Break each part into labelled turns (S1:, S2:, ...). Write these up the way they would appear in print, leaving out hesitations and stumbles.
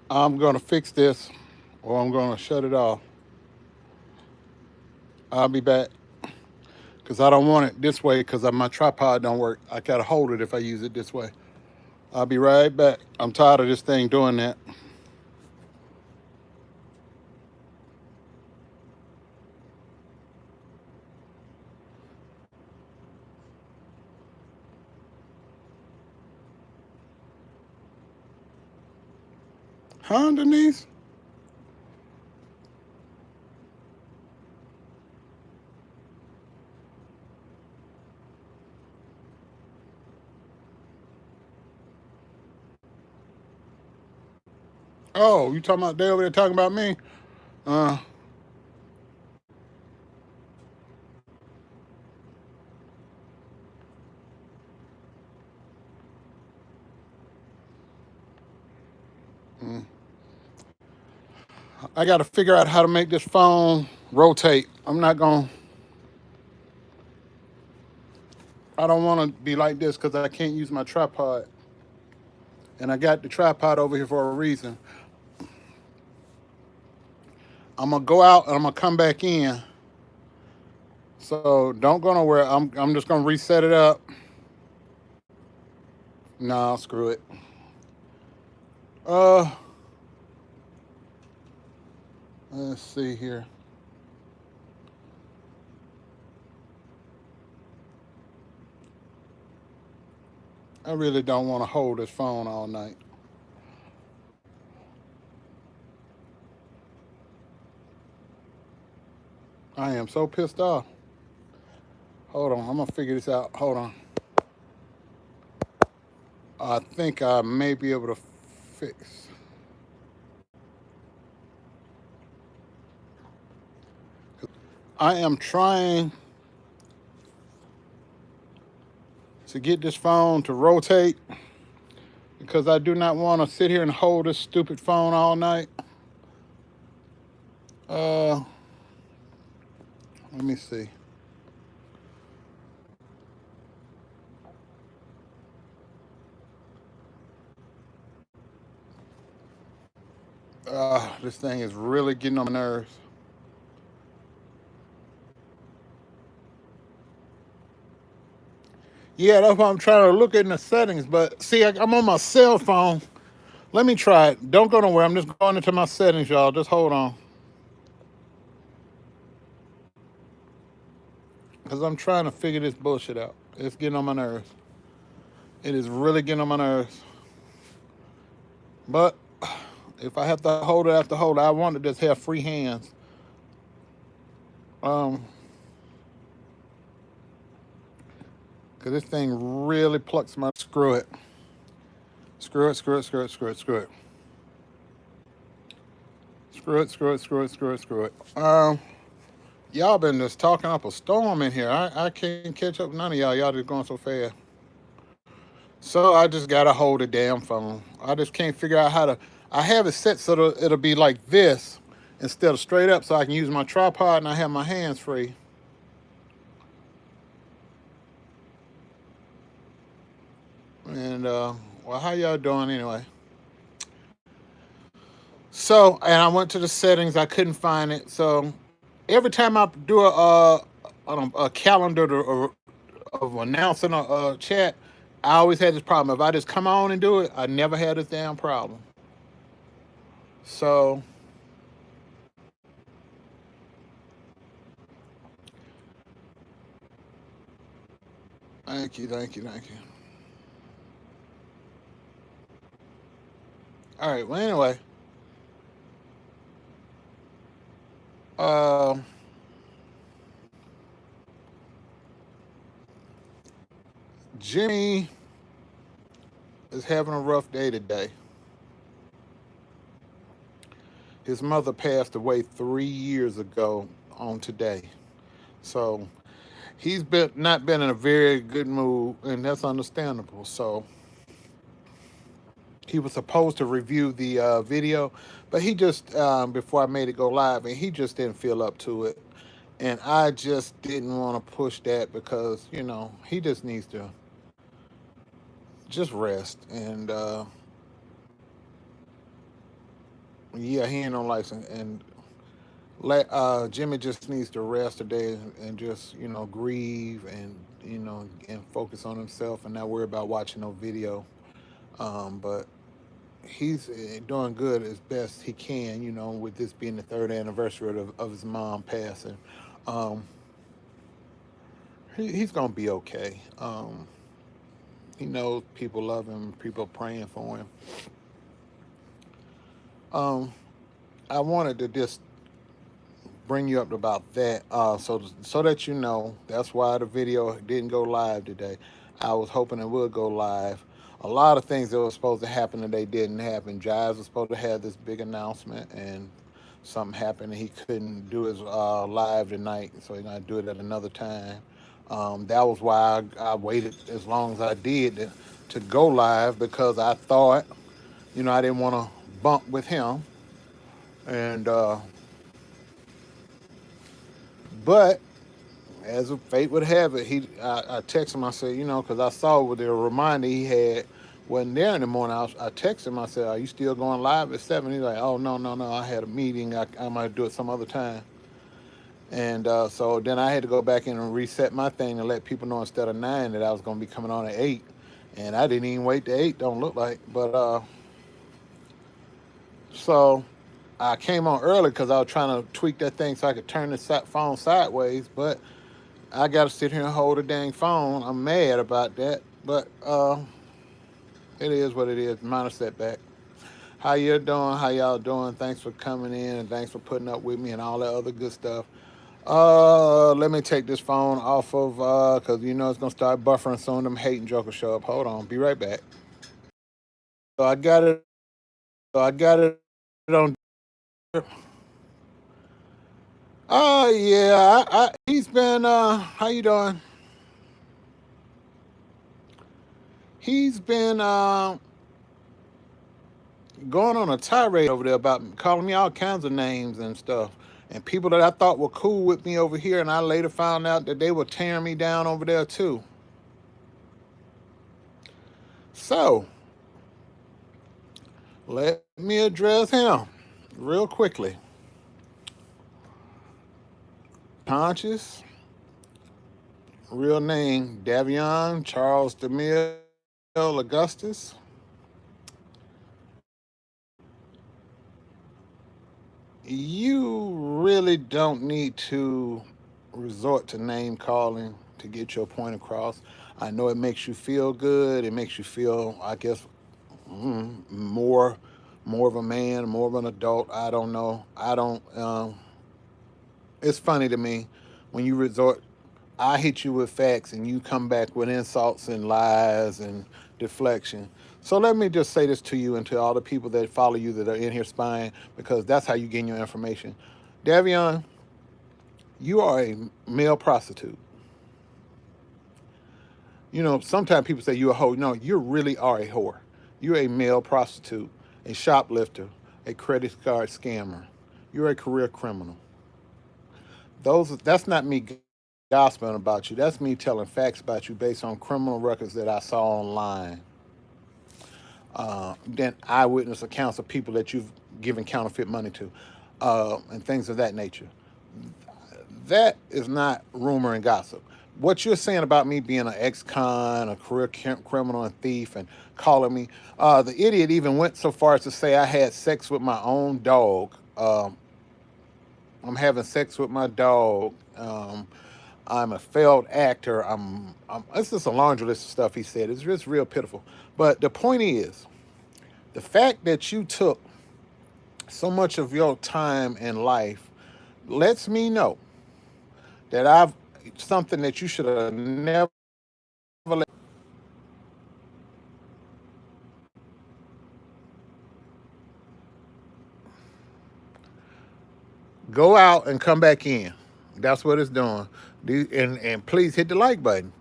S1: I'm going to fix this or I'm going to shut it off. I'll be back because I don't want it this way because my tripod don't work. I got to hold it if I use it this way. I'll be right back. I'm tired of this thing doing that. Huh, Denise? Oh, you talking about they over there talking about me? Uh, mm. I got to figure out how to make this phone rotate. I'm not going to, I don't want to be like this because I can't use my tripod. And I got the tripod over here for a reason. I'm going to go out and I'm going to come back in. So don't go nowhere. I'm just going to reset it up. No, screw it. Uh, let's see here. I really don't want to hold this phone all night. I am so pissed off. Hold on, I'm gonna figure this out. Hold on. I think I may be able to fix. I am trying to get this phone to rotate because I do not want to sit here and hold this stupid phone all night. Uh, let me see. This thing is really getting on my nerves. Yeah, that's why I'm trying to look in the settings. But see, I'm on my cell phone. Let me try it. Don't go nowhere. I'm just going into my settings, y'all. Just hold on. Because I'm trying to figure this bullshit out. It's getting on my nerves. It is really getting on my nerves. But if I have to hold it, I have to hold it. I want to just have free hands. Um, because this thing really plucks my. Screw it. Screw it, screw it, screw it, screw it, screw it. Screw it, screw it, screw it, screw it, screw it. Y'all been just talking up a storm in here. I can't catch up with none of y'all. Y'all just going so fast. So I just gotta hold the damn phone. I just can't figure out how to. I have it set so it'll be like this instead of straight up, so I can use my tripod and I have my hands free. And well, how y'all doing anyway? So, and I went to the settings. I couldn't find it. So every time I do a calendar of announcing a chat, I always had this problem. If I just come on and do it, I never had this damn problem. So thank you, thank you, thank you. All right. Well, anyway, uh, Jimmy is having a rough day today. His mother passed away 3 years ago on today. So he's been not been in a very good mood, and that's understandable. So he was supposed to review the video, but he just before I made it go live, and he just didn't feel up to it, and I just didn't want to push that because he just needs to just rest and Yeah, he ain't on license, and Jimmy just needs to rest today and just grieve and and focus on himself and not worry about watching no video. But he's doing good as best he can. With this being the third anniversary of his mom passing, um, he's gonna be okay. He knows people love him, people praying for him. Um, I wanted to just bring you up about that, so that that's why the video didn't go live today. I was hoping it would go live. A lot of things that were supposed to happen today didn't happen. Jives was supposed to have this big announcement, and something happened, and he couldn't do his live tonight, so he's gonna do it at another time. That was why I waited as long as I did to go live, because I thought, I didn't want to bump with him, and but as of fate would have it, I texted him. I said, because I saw with the reminder he had wasn't there in the morning. I texted him. I said, "Are you still going live at 7?" He's like, "Oh, no, no, no. I had a meeting. I might do it some other time." And so then I had to go back in and reset my thing and let people know instead of 9 that I was going to be coming on at 8. And I didn't even wait to 8. Don't look like, but so I came on early because I was trying to tweak that thing so I could turn the phone sideways, but I got to sit here and hold a dang phone. I'm mad about that, but it is what it is. Minor setback. How you doing? How y'all doing? Thanks for coming in and thanks for putting up with me and all that other good stuff. Let me take this phone off of because it's gonna start buffering soon. Them hating jokers show up. Hold on, be right back. So I got it. So I got it on. Oh yeah, he's been. How you doing? He's been going on a tirade over there about calling me all kinds of names and stuff. And people that I thought were cool with me over here, and I later found out that they were tearing me down over there too. So let me address him real quickly. Conscious, real name Davion Charles DeMille Augustus. You really don't need to resort to name calling to get your point across. I know it makes you feel good. It makes you feel, I guess, more of a man, more of an adult. I don't know. I don't. It's funny to me when you resort. I hit you with facts and you come back with insults and lies and deflection. So let me just say this to you and to all the people that follow you that are in here spying, because that's how you gain your information. Davion, you are a male prostitute. Sometimes people say you're a hoe. No, you really are a whore. You're a male prostitute, a shoplifter, a credit card scammer. You're a career criminal. That's not me gossiping about you. That's me telling facts about you based on criminal records that I saw online. Then eyewitness accounts of people that you've given counterfeit money to, and things of that nature. That is not rumor and gossip. What you're saying about me being an ex-con, a career criminal and thief, and calling me, the idiot even went so far as to say I had sex with my own dog. I'm having sex with my dog. I'm a failed actor. It's just a laundry list of stuff he said. It's just real pitiful. But the point is, the fact that you took so much of your time in life lets me know that I've something that you should have never let go out and come back in. That's what it's doing. And please hit the like button.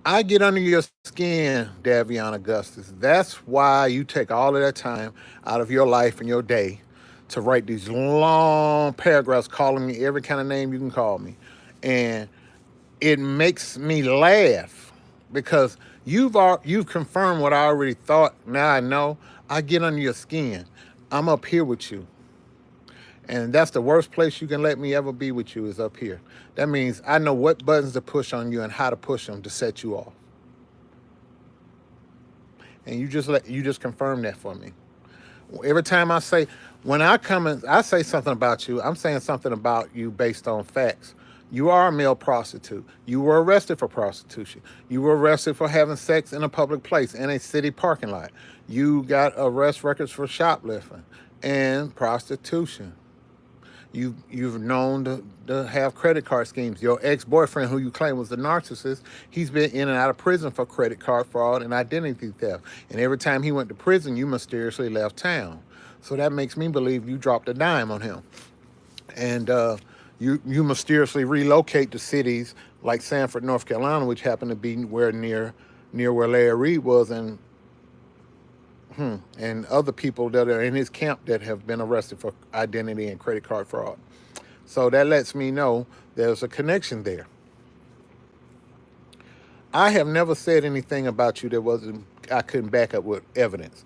S1: I get under your skin, Davion Augustus. That's why you take all of that time out of your life and your day to write these long paragraphs calling me every kind of name you can call me. And it makes me laugh because You've confirmed what I already thought. Now I know. I get under your skin. I'm up here with you. And that's the worst place you can let me ever be with you is up here. That means I know what buttons to push on you and how to push them to set you off. And you just confirm that for me. Every time I say, when I come and I say something about you, I'm saying something about you based on facts. You are a male prostitute. You were arrested for prostitution. You were arrested for having sex in a public place in a city parking lot. You got arrest records for shoplifting and prostitution. You've known to have credit card schemes. Your ex-boyfriend, who you claim was the narcissist, he's been in and out of prison for credit card fraud and identity theft. And every time he went to prison, you mysteriously left town. So that makes me believe you dropped a dime on him. And you mysteriously relocate to cities like Sanford, North Carolina, which happened to be near where Larry Reed was, and other people that are in his camp that have been arrested for identity and credit card fraud. So that lets me know there's a connection there. I have never said anything about you that I couldn't back up with evidence.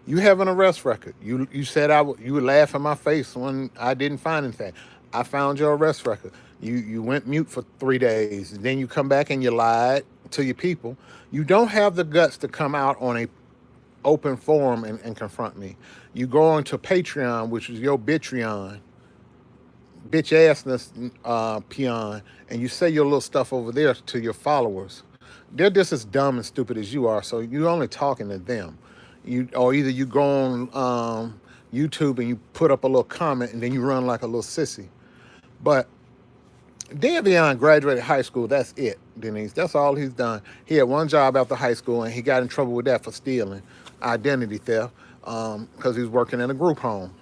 S1: You have an arrest record. You said you would laugh in my face when I didn't find anything. I found your arrest record. You went mute for 3 days. Then you come back and you lied to your people. You don't have the guts to come out on a open forum and confront me. You go on to Patreon, which is your bitch assness peon, and you say your little stuff over there to your followers. They're just as dumb and stupid as you are, so you're only talking to them. Or either you go on YouTube and you put up a little comment and then you run like a little sissy. But Davion graduated high school. That's it, Denise. That's all he's done. He had one job after high school, and he got in trouble with that for stealing, identity theft, because he was working in a group home.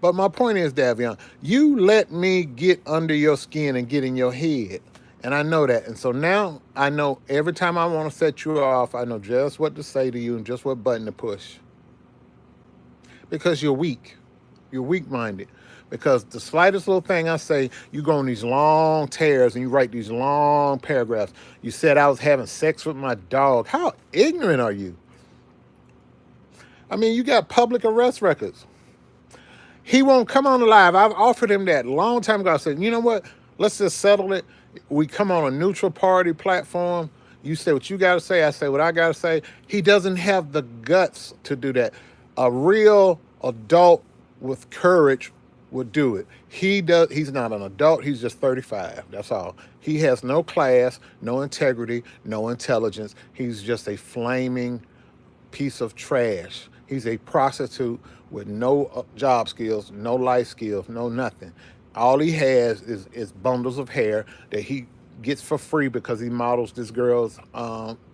S1: But my point is, Davion, you let me get under your skin and get in your head. And I know that. And so now I know every time I want to set you off, I know just what to say to you and just what button to push. Because you're weak. You're weak-minded. Because the slightest little thing I say, you go on these long tears and you write these long paragraphs. You said I was having sex with my dog. How ignorant are you? I mean, you got public arrest records. He won't come on the live. I've offered him that a long time ago. I said, you know what? Let's just settle it. We come on a neutral party platform. You say what you got to say. I say what I got to say. He doesn't have the guts to do that. A real adult with courage would do it. He's not an adult. He's just 35. That's all. He has no class, no integrity, no intelligence. He's just a flaming piece of trash. He's a prostitute with no job skills, no life skills, no nothing. All he has is bundles of hair that he gets for free because he models this girl's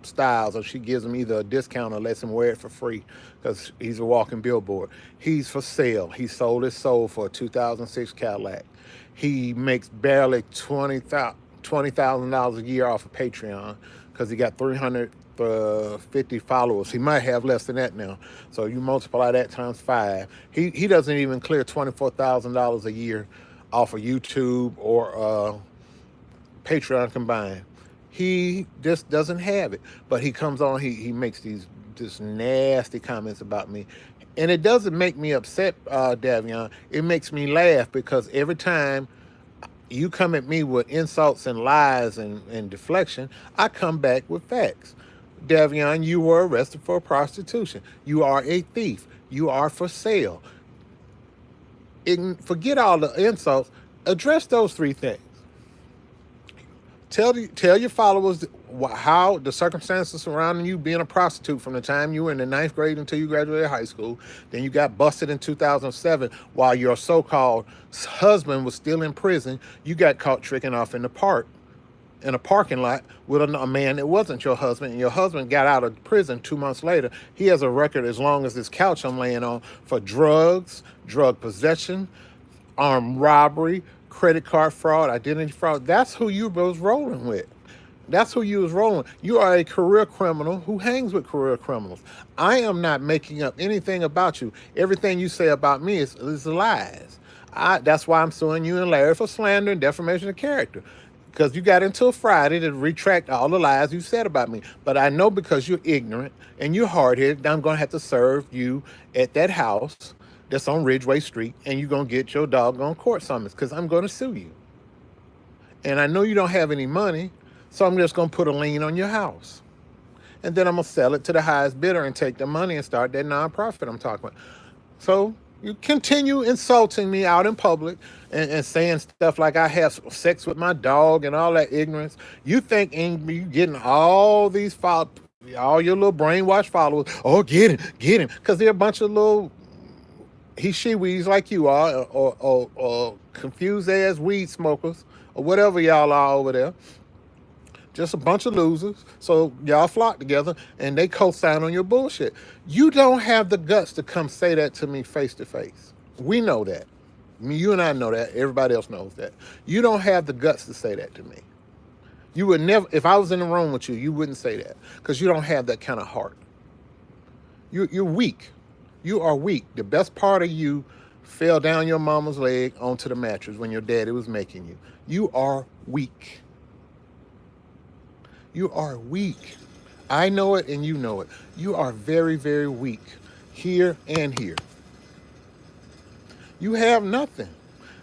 S1: styles, or she gives him either a discount or lets him wear it for free because he's a walking billboard. He's for sale. He sold his soul for a 2006 Cadillac. He makes barely $20,000 a year off of Patreon because he got 350 followers. He might have less than that now. So you multiply that times 5. He doesn't even clear $24,000 a year off of YouTube or Patreon combined. He just doesn't have it. But he comes on, he makes these just nasty comments about me. And it doesn't make me upset, Davion. It makes me laugh because every time you come at me with insults and lies and deflection, I come back with facts. Davion, you were arrested for prostitution. You are a thief. You are for sale. Forget all the insults. Address those 3 things. Tell your followers how the circumstances surrounding you being a prostitute from the time you were in the 9th grade until you graduated high school. Then you got busted in 2007 while your so-called husband was still in prison. You got caught tricking off in a parking lot with a man that wasn't your husband, and your husband got out of prison 2 months later. He has a record as long as this couch I'm laying on for drugs, drug possession, armed robbery, credit card fraud, identity fraud. That's who you was rolling with. That's who you was rolling. You are a career criminal who hangs with career criminals. I am not making up anything about you. Everything you say about me is lies. That's why I'm suing you and Larry for slander and defamation of character. because you got until Friday to retract all the lies you said about me. But I know because you're ignorant and you're hard-headed, I'm going to have to serve you at that house that's on Ridgeway Street, and you're going to get your doggone court summons because I'm going to sue you. And I know you don't have any money, so I'm just going to put a lien on your house. And then I'm going to sell it to the highest bidder and take the money and start that nonprofit I'm talking about. So you continue insulting me out in public and saying stuff like I have sex with my dog and all that ignorance. You think you getting all these all your little brainwashed followers, oh, get him, because they're a bunch of little she-weeds like you are, or confused ass weed smokers, or whatever y'all are over there. Just a bunch of losers. So y'all flock together and they co-sign on your bullshit. You don't have the guts to come say that to me face to face. We know that. I mean, you and I know that. Everybody else knows that. You don't have the guts to say that to me. You would never, if I was in the room with you, you wouldn't say that because you don't have that kind of heart. You're weak. You are weak. The best part of you fell down your mama's leg onto the mattress when your daddy was making you. You are weak. You are weak. I know it and you know it. You are very, very weak here and here. You have nothing.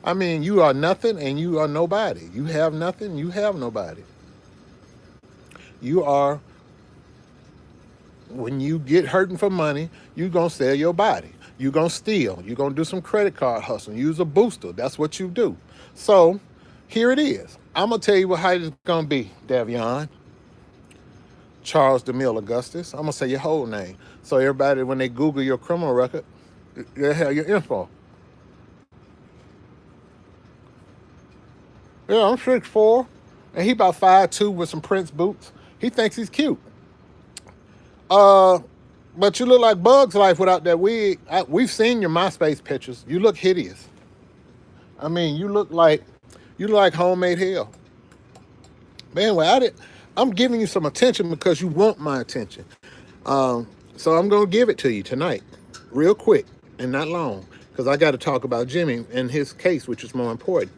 S1: I mean, you are nothing and you are nobody. You have nothing, you have nobody. You are, when you get hurting for money, you're going to sell your body. You're going to steal. You're going to do some credit card hustling. Use a booster. That's what you do. So here it is. I'm going to tell you what height it's going to be, Davion. Charles DeMille Augustus. I'm going to say your whole name. So everybody, when they Google your criminal record, they'll have your info. Yeah, I'm 6'4", and he about 5'2" with some Prince boots. He thinks he's cute. But you look like Bug's Life without that wig. We've seen your MySpace pictures. You look hideous. I mean, you look like homemade hell. But anyway, I'm giving you some attention because you want my attention. So I'm going to give it to you tonight, real quick and not long, because I got to talk about Jimmy and his case, which is more important.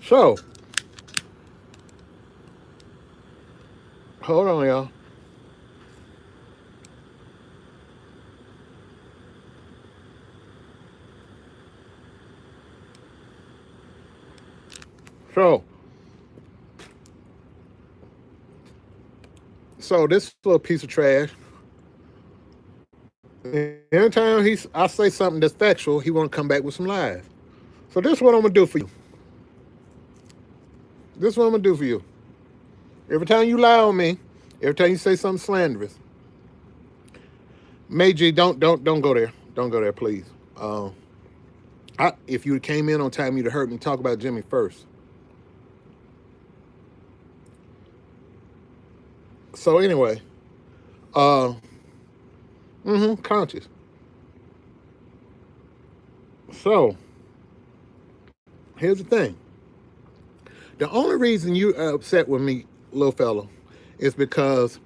S1: So, hold on, y'all. So this little piece of trash. Anytime I say something that's factual, he want to come back with some lies. So this is what I'm gonna do for you. This is what I'm gonna do for you. Every time you lie on me, every time you say something slanderous, Meiji, don't go there. Don't go there, please. If you came in on time, you'd have heard me talk about Jimmy first. So anyway, conscious. So here's the thing. The only reason you're upset with me, little fella, is because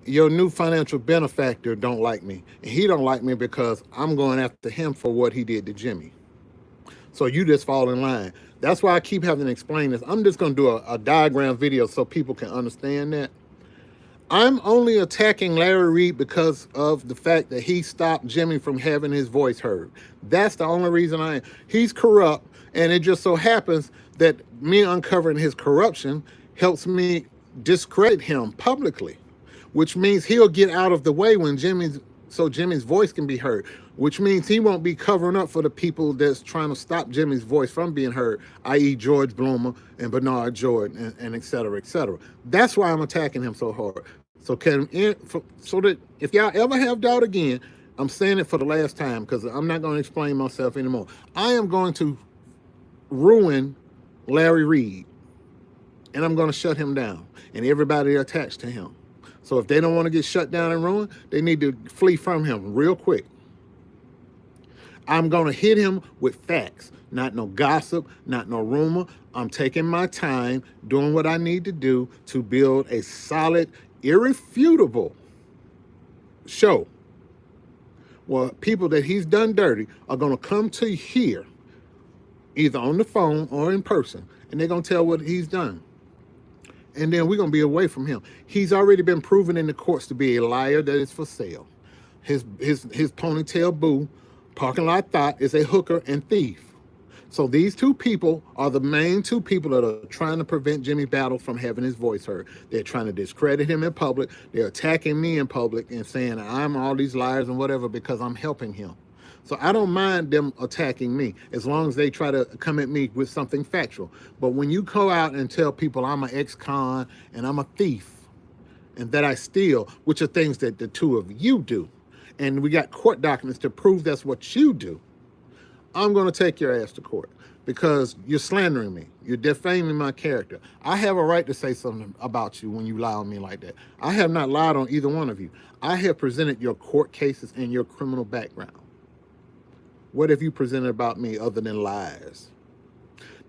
S1: your new financial benefactor don't like me. And he don't like me because I'm going after him for what he did to Jimmy. So you just fall in line. That's why I keep having to explain this. I'm just going to do a diagram video so people can understand that. I'm only attacking Larry Reed because of the fact that he stopped Jimmy from having his voice heard. That's the only reason I am. He's corrupt, and it just so happens that me uncovering his corruption helps me discredit him publicly, which means he'll get out of the way when Jimmy's voice can be heard, which means he won't be covering up for the people that's trying to stop Jimmy's voice from being heard, i.e. George Bloomer and Bernard Jordan and et cetera, et cetera. That's why I'm attacking him so hard. So that if y'all ever have doubt again, I'm saying it for the last time because I'm not going to explain myself anymore. I am going to ruin Larry Reed, and I'm going to shut him down and everybody attached to him. So if they don't want to get shut down and ruined, they need to flee from him real quick. I'm going to hit him with facts, not no gossip, not no rumor. I'm taking my time, doing what I need to do to build a solid, irrefutable show. Well, people that he's done dirty are going to come to here either on the phone or in person, and they're gonna tell what he's done. And then we're gonna be away from him. He's already been proven in the courts to be a liar that is for sale. His ponytail boo, parking lot thought, is a hooker and thief. So these two people are the main two people that are trying to prevent Jimmy Battle from having his voice heard. They're trying to discredit him in public. They're attacking me in public and saying I'm all these liars and whatever because I'm helping him. So I don't mind them attacking me as long as they try to come at me with something factual. But when you go out and tell people I'm an ex-con and I'm a thief and that I steal, which are things that the two of you do, and we got court documents to prove that's what you do, I'm going to take your ass to court because you're slandering me. You're defaming my character. I have a right to say something about you when you lie on me like that. I have not lied on either one of you. I have presented your court cases and your criminal background. What have you presented about me other than lies?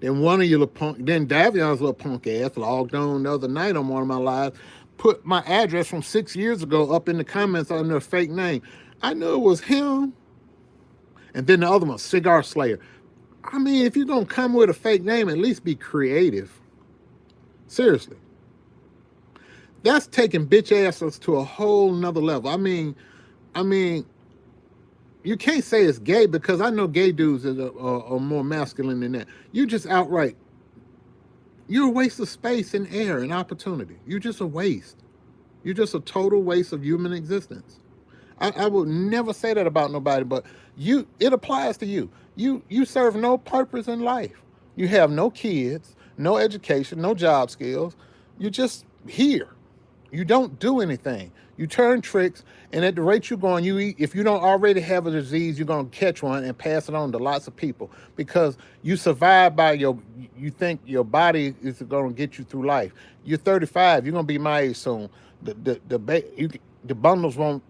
S1: Then one of you little punk, then Davion's little punk ass logged on the other night on one of my lives, put my address from 6 years ago up in the comments under a fake name. I knew it was him. And then the other one, Cigar Slayer. I mean, if you're going to come with a fake name, at least be creative. Seriously. That's taking bitch asses to a whole nother level. I mean, you can't say it's gay because I know gay dudes that are more masculine than that. You just outright, you're a waste of space and air and opportunity. You're just a waste. You're just a total waste of human existence. I would never say that about nobody, but it applies to you. You serve no purpose in life. You have no kids, no education, no job skills. You're just here. You don't do anything. You turn tricks, and at the rate you're going, if you don't already have a disease, you're going to catch one and pass it on to lots of people because you survive by you think your body is going to get you through life. You're 35. You're going to be my age soon. The bundles won't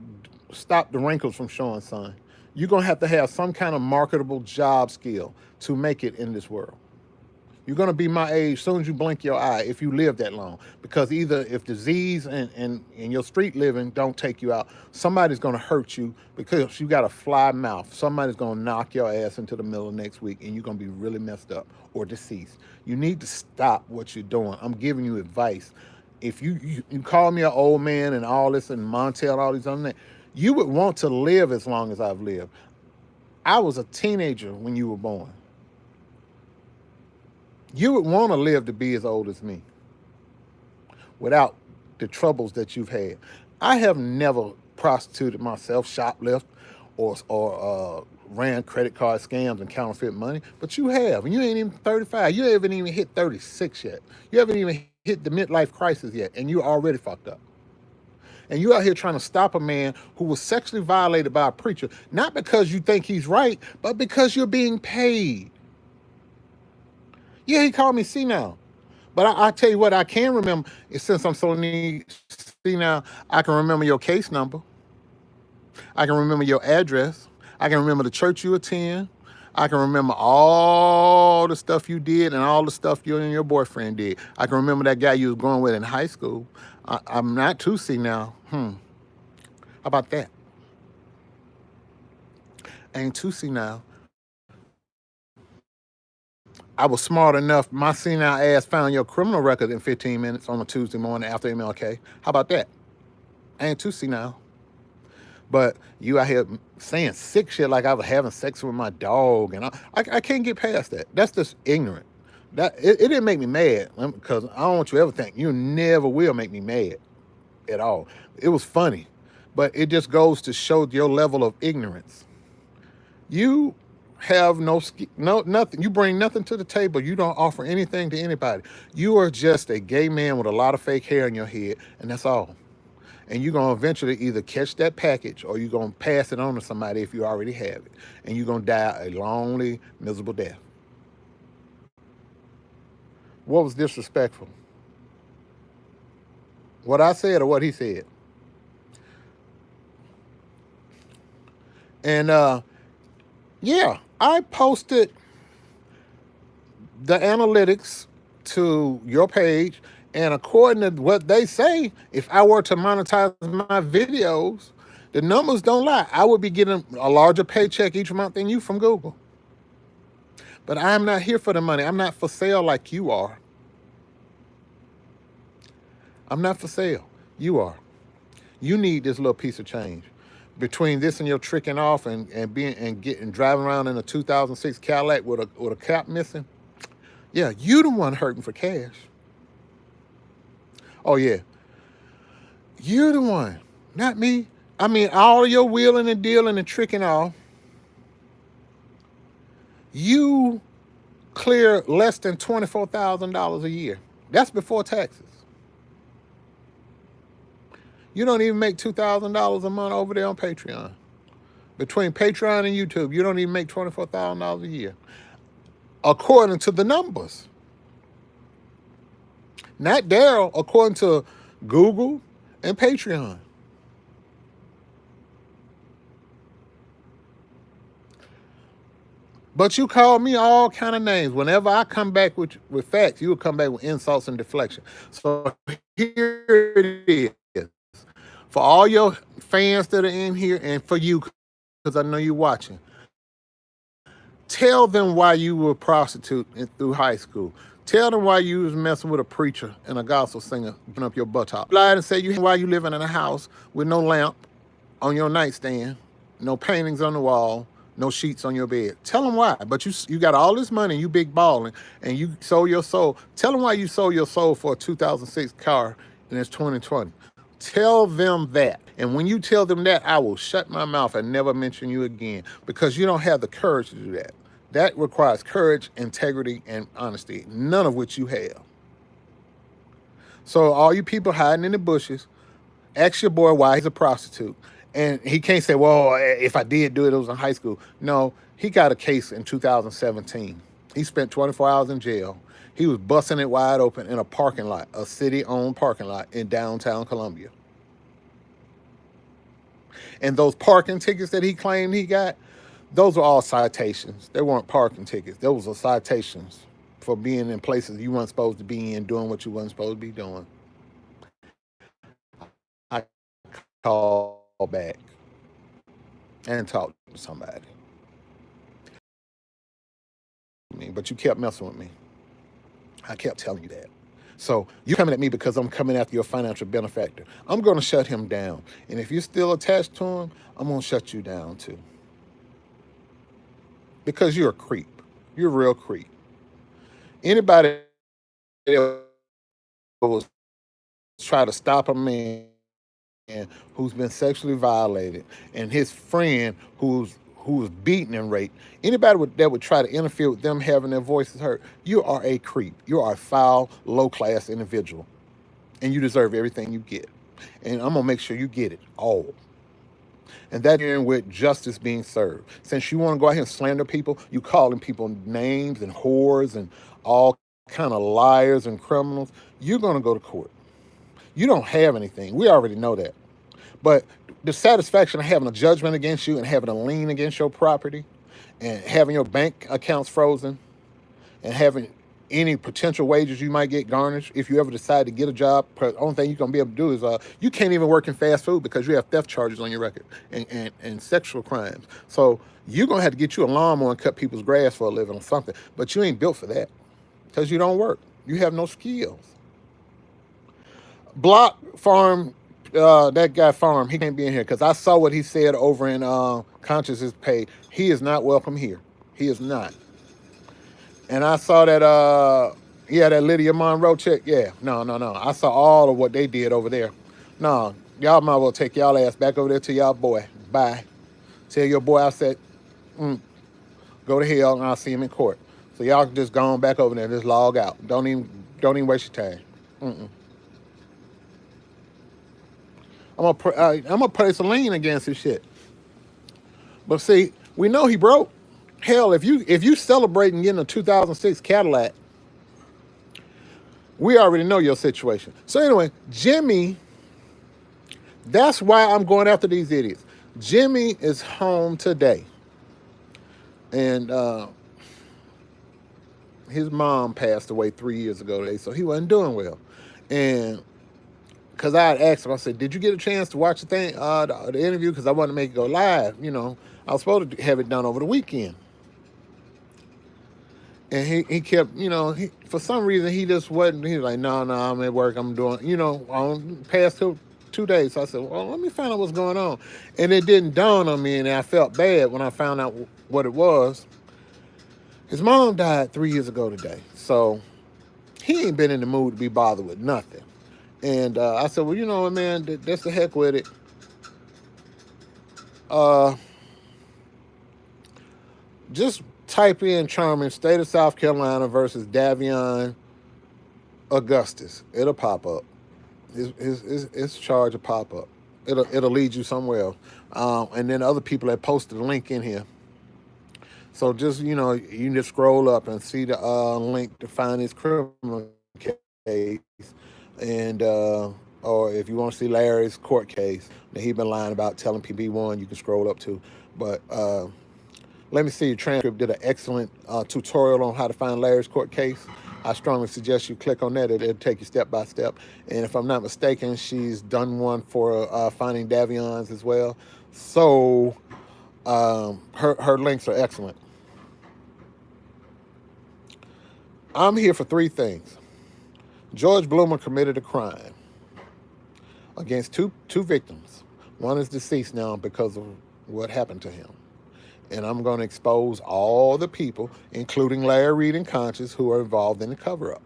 S1: stop the wrinkles from showing, son. You're going to have some kind of marketable job skill to make it in this world. You're going to be my age as soon as you blink your eye if you live that long. Because either if disease and your street living don't take you out, somebody's going to hurt you because you got a fly mouth. Somebody's going to knock your ass into the middle of next week and you're going to be really messed up or deceased. You need to stop what you're doing. I'm giving you advice. If you call me an old man and all this and Montel and all these other things, you would want to live as long as I've lived. I was a teenager when you were born. You would want to live to be as old as me without the troubles that you've had. I have never prostituted myself, shoplifted, or ran credit card scams and counterfeit money, but you have, and you ain't even 35. You haven't even hit 36 yet. You haven't even hit the midlife crisis yet, and you're already fucked up. And you out here trying to stop a man who was sexually violated by a preacher, not because you think he's right, but because you're being paid. Yeah, he called me senile. But I tell you what, I can remember, since I'm so senile, I can remember your case number. I can remember your address. I can remember the church you attend. I can remember all the stuff you did and all the stuff you and your boyfriend did. I can remember that guy you was going with in high school. I'm not too senile. How about that? I ain't too senile. I was smart enough, my senile ass found your criminal record in 15 minutes on a Tuesday morning after MLK. How about that? I ain't too senile. But you out here saying sick shit like I was having sex with my dog, and I can't get past that. That's just ignorant. It didn't make me mad, because I don't want you to ever think you never will make me mad at all. It was funny, but it just goes to show your level of ignorance. You have nothing. You bring nothing to the table. You don't offer anything to anybody. You are just a gay man with a lot of fake hair in your head, and that's all. And you're going to eventually either catch that package or you're going to pass it on to somebody if you already have it. And you're going to die a lonely, miserable death. What was disrespectful? What I said or what he said? And, yeah, I posted the analytics to your page, and according to what they say, if I were to monetize my videos, the numbers don't lie. I would be getting a larger paycheck each month than you from Google. But I'm not here for the money. I'm not for sale like you are. I'm not for sale. You are. You need this little piece of change. Between this and your tricking off and being and getting driving around in a 2006 Cadillac with a cap missing, yeah, you the one hurting for cash. Oh yeah, you the one, not me. I mean, all your wheeling and dealing and tricking off, you clear less than $24,000 a year. That's before taxes. You don't even make $2,000 a month over there on Patreon. Between Patreon and YouTube, you don't even make $24,000 a year, according to the numbers. Not Darryl, according to Google and Patreon. But you call me all kind of names. Whenever I come back with facts, you will come back with insults and deflection. So here it is. For all your fans that are in here and for you, because I know you're watching, tell them why you were a prostitute through high school. Tell them why you was messing with a preacher and a gospel singer, putting up your buttock. Lie and say why you living in a house with no lamp on your nightstand, no paintings on the wall, no sheets on your bed. Tell them why. But you got all this money, you big balling, and you sold your soul. Tell them why you sold your soul for a 2006 car and it's 2020. Tell them that. And when you tell them that, I will shut my mouth and never mention you again, because you don't have the courage to do that. That requires courage, integrity, and honesty, none of which you have. So all you people hiding in the bushes, ask your boy why he's a prostitute. And he can't say, well, if I did do it, it was in high school. No, he got a case in 2017. He spent 24 hours in jail. He was busting it wide open in a parking lot, a city-owned parking lot in downtown Columbia. And those parking tickets that he claimed he got, those were all citations. They weren't parking tickets. Those were citations for being in places you weren't supposed to be in, doing what you weren't supposed to be doing. I called back and talked to somebody. But you kept messing with me. I kept telling you that. So you're coming at me because I'm coming after your financial benefactor. I'm going to shut him down. And if you're still attached to him, I'm going to shut you down too. Because you're a creep. You're a real creep. Anybody that will try to stop a man who's been sexually violated and his friend who's beaten and raped, anybody that would try to interfere with them having their voices heard, you are a creep. You are a foul, low-class individual. And you deserve everything you get. And I'm going to make sure you get it all. And that in with justice being served. Since you want to go out here and slander people, you calling people names and whores and all kind of liars and criminals, you're going to go to court. You don't have anything. We already know that. But the satisfaction of having a judgment against you and having a lien against your property and having your bank accounts frozen and having any potential wages you might get garnished if you ever decide to get a job, the only thing you're going to be able to do is you can't even work in fast food because you have theft charges on your record and sexual crimes. So you're going to have to get you a lawnmower and cut people's grass for a living or something. But you ain't built for that because you don't work. You have no skills. Block Farm, that guy Farm, he can't be in here because I saw what he said over in Conscious's page. He is not welcome here. He is not. And I saw that, that Lydia Monroe chick. Yeah, no. I saw all of what they did over there. No, y'all might well take y'all ass back over there to y'all boy. Bye. Tell your boy I said, go to hell and I'll see him in court. So y'all can just go on back over there and just log out. Don't even waste your time. I'm gonna place a lien against his shit. But see, we know he broke. Hell, if you celebrating getting a 2006 Cadillac, we already know your situation. So anyway, Jimmy, that's why I'm going after these idiots. Jimmy is home today. And his mom passed away 3 years ago today, so he wasn't doing well. And because I had asked him, I said, did you get a chance to watch the thing, the interview? Because I wanted to make it go live. I was supposed to have it done over the weekend. And he kept, for some reason he just wasn't. He was like, no, no, I'm at work. I'm doing, on past 2 days. So I said, well, let me find out what's going on. And it didn't dawn on me, and I felt bad when I found out what it was. His mom died 3 years ago today, so he ain't been in the mood to be bothered with nothing. And I said, well, you know what, man, that's the heck with it. Uh, just type in Charming State of South Carolina versus Davion Augustus. It'll pop up. His charge will pop up. It'll lead you somewhere else. And then other people that posted a link in here. So just, you can just scroll up and see the link to find his criminal case. And or if you want to see Larry's court case that he been lying about telling people he won, you can scroll up to. But let me see. Your transcript did an excellent tutorial on how to find Larry's court case. I strongly suggest you click on that. It'll take you step by step. And if I'm not mistaken, she's done one for finding Davion's as well. So her links are excellent. I'm here for three things. George Bloomer committed a crime against two victims. One is deceased now because of what happened to him. And I'm going to expose all the people, including Larry Reed and Conscious, who are involved in the cover-up.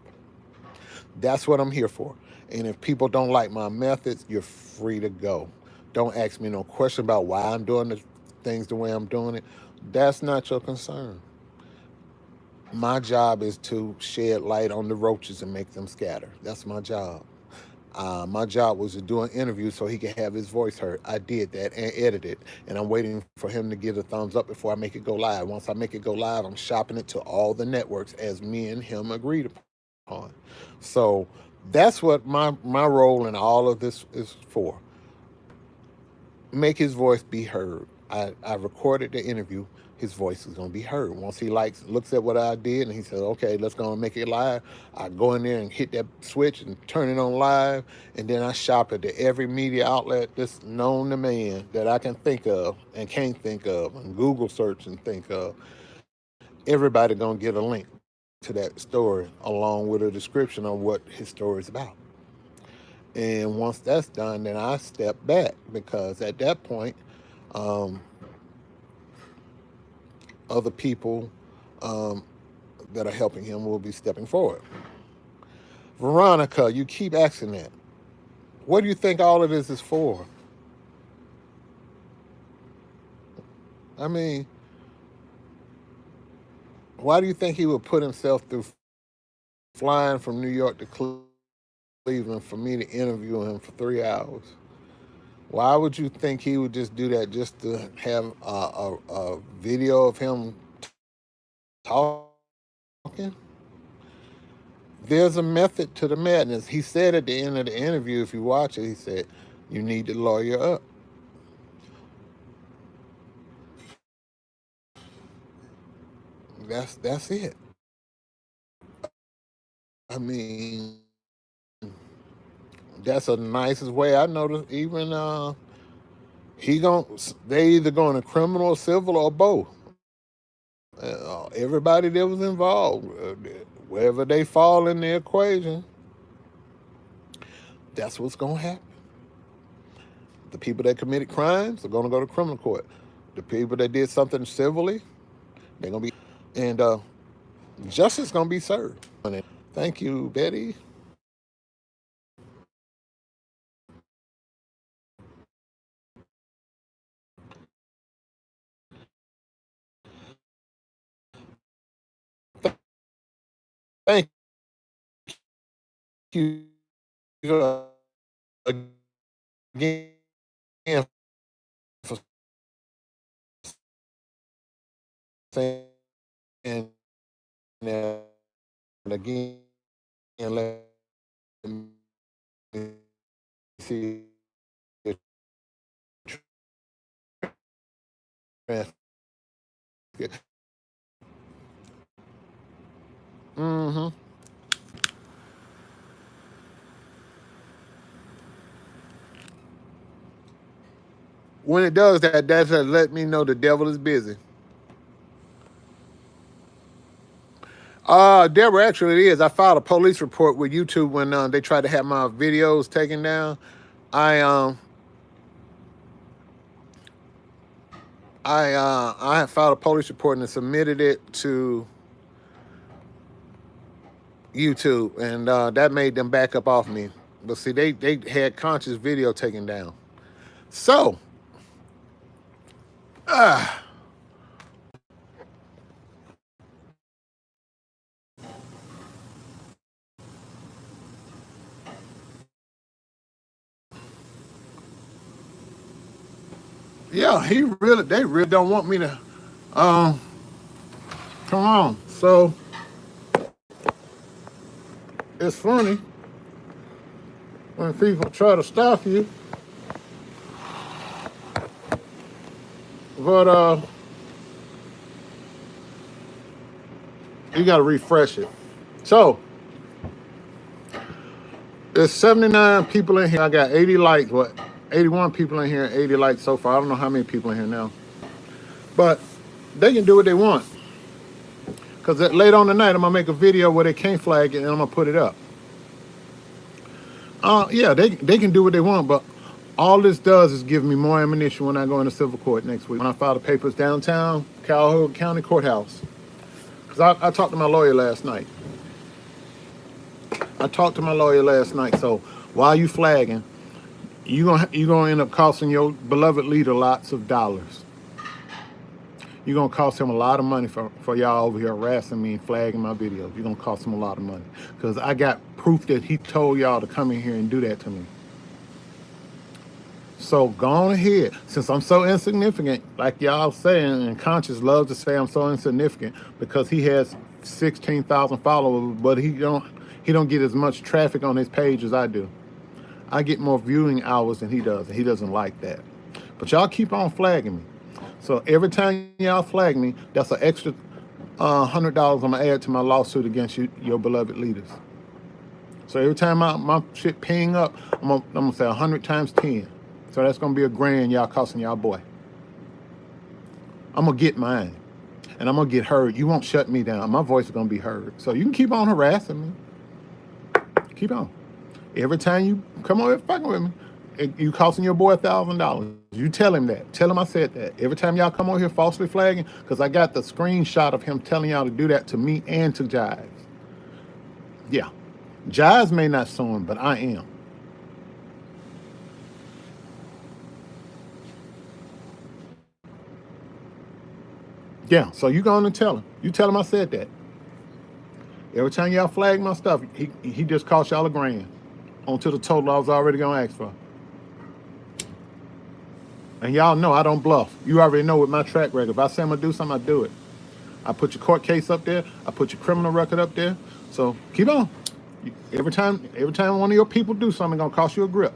S1: That's what I'm here for. And if people don't like my methods, you're free to go. Don't ask me no question about why I'm doing the things the way I'm doing it. That's not your concern. My job is to shed light on the roaches and make them scatter. That's my job. My job was to do an interview so he could have his voice heard. I did that and edited, and I'm waiting for him to give a thumbs up before I make it go live. Once I make it go live, I'm shopping it to all the networks as me and him agreed upon. So that's what my role in all of this is for. Make his voice be heard. I recorded the interview. His voice is going to be heard. Once he looks at what I did, and he says, okay, let's go and make it live, I go in there and hit that switch and turn it on live, and then I shop it to every media outlet that's known to man that I can think of and can't think of, and Google search and think of. Everybody going to get a link to that story along with a description of what his story is about. And once that's done, then I step back because at that point, other people that are helping him will be stepping forward. Veronica, you keep asking that. What do you think all of this is for? I mean, why do you think he would put himself through flying from New York to Cleveland for me to interview him for 3 hours? Why would you think he would just do that just to have a video of him talking? There's a method to the madness. He said at the end of the interview, if you watch it, he said, you need to lawyer up. That's it. I mean, that's the nicest way I noticed. Even they either going to criminal, civil, or both. Everybody that was involved, wherever they fall in the equation, that's what's going to happen. The people that committed crimes are going to go to criminal court. The people that did something civilly, they're going to be, and justice is going to be served. Thank you, Betty. Thank you again for saying that again. Let me see the transcript. Mm-hmm. When it does that, that's let me know the devil is busy. Deborah, actually, it is. I filed a police report with YouTube when they tried to have my videos taken down. I I had filed a police report and submitted it to YouTube, and that made them back up off me. But see, they had conscious video taken down. So, yeah, they really don't want me to um, come on. So it's funny when people try to stop you, but you got to refresh it. So there's 79 people in here. I got 80 likes. What? 81 people in here, 80 likes so far. I don't know how many people in here now, but they can do what they want. Because later on tonight, I'm gonna make a video where they can't flag it, and I'm gonna put it up. Yeah, they can do what they want, but all this does is give me more ammunition when I go into civil court next week. When I file the papers downtown Calhoun County Courthouse, because I talked to my lawyer last night. So while you flagging, you gonna end up costing your beloved leader lots of dollars. You're gonna cost him a lot of money for y'all over here harassing me and flagging my videos. You're gonna cost him a lot of money because I got proof that he told y'all to come in here and do that to me. So go on ahead. Since I'm so insignificant, like y'all saying, and Conscious loves to say I'm so insignificant because he has 16,000 followers, but he don't get as much traffic on his page as I do. I get more viewing hours than he does, and he doesn't like that. But y'all keep on flagging me. So every time y'all flag me, that's an extra $100 I'm gonna add to my lawsuit against you, your beloved leaders. So every time my shit ping up, I'm gonna say 100 times 10. So that's gonna be $1,000 y'all costing y'all boy. I'm gonna get mine, and I'm gonna get heard. You won't shut me down. My voice is gonna be heard. So you can keep on harassing me. Keep on. Every time you come over here fucking with me, you costing your boy $1,000. You tell him that. Tell him I said that. Every time y'all come over here falsely flagging, because I got the screenshot of him telling y'all to do that to me and to Jives. Yeah. Jives may not sue him, but I am. Yeah, so you go on and tell him. You tell him I said that. Every time y'all flag my stuff, he just cost y'all $1,000 onto the total I was already gonna ask for. And y'all know I don't bluff. You already know with my track record. If I say I'm gonna do something, I do it. I put your court case up there. I put your criminal record up there. So keep on. Every time one of your people do something, it's gonna cost you a grip.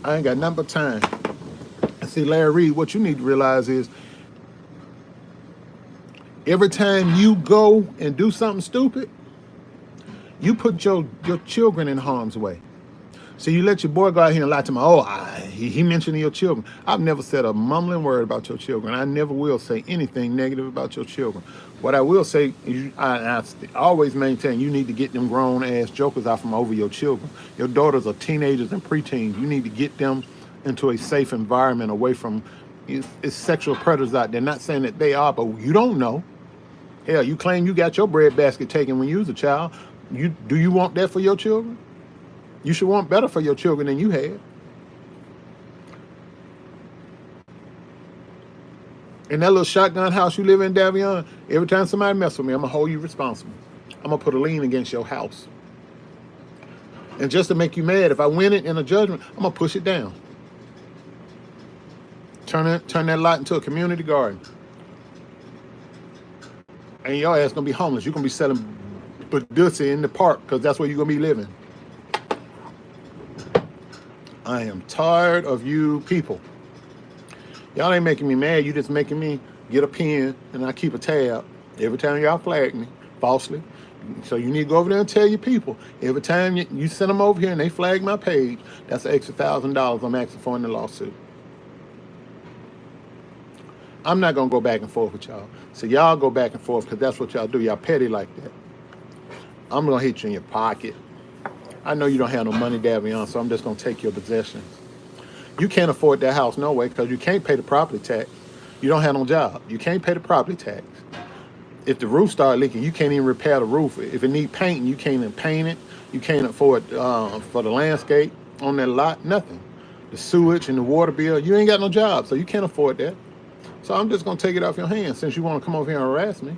S1: I ain't got nothing but time. And see, Larry Reed, what you need to realize is every time you go and do something stupid, you put your children in harm's way. So you let your boy go out here and lie to me. He mentioned your children. I've never said a mumbling word about your children. I never will say anything negative about your children. What I will say is I always maintain you need to get them grown-ass jokers out from over your children. Your daughters are teenagers and preteens. You need to get them into a safe environment away from it's sexual predators out there. Not saying that they are, but you don't know. Hell, you claim you got your bread basket taken when you was a child. Do you want that for your children? You should want better for your children than you had. In that little shotgun house you live in, Davion, every time somebody mess with me, I'm going to hold you responsible. I'm going to put a lien against your house. And just to make you mad, if I win it in a judgment, I'm going to push it down. Turn that lot into a community garden. And your ass going to be homeless. You're going to be selling badusi in the park because that's where you're going to be living. I am tired of you people. Y'all ain't making me mad. You just making me get a pen and I keep a tab every time y'all flag me falsely. So you need to go over there and tell your people. Every time you send them over here and they flag my page, that's an extra $1,000 I'm asking for in the lawsuit. I'm not gonna go back and forth with y'all. So y'all go back and forth because that's what y'all do. Y'all petty like that. I'm gonna hit you in your pocket. I know you don't have no money, Davion, so I'm just gonna take your possessions. You can't afford that house no way because you can't pay the property tax. You don't have no job. You can't pay the property tax. If the roof start leaking, you can't even repair the roof. If it need painting, you can't even paint it. You can't afford for the landscape on that lot. Nothing. The sewage and the water bill. You ain't got no job, so you can't afford that. So I'm just gonna take it off your hands since you want to come over here and harass me.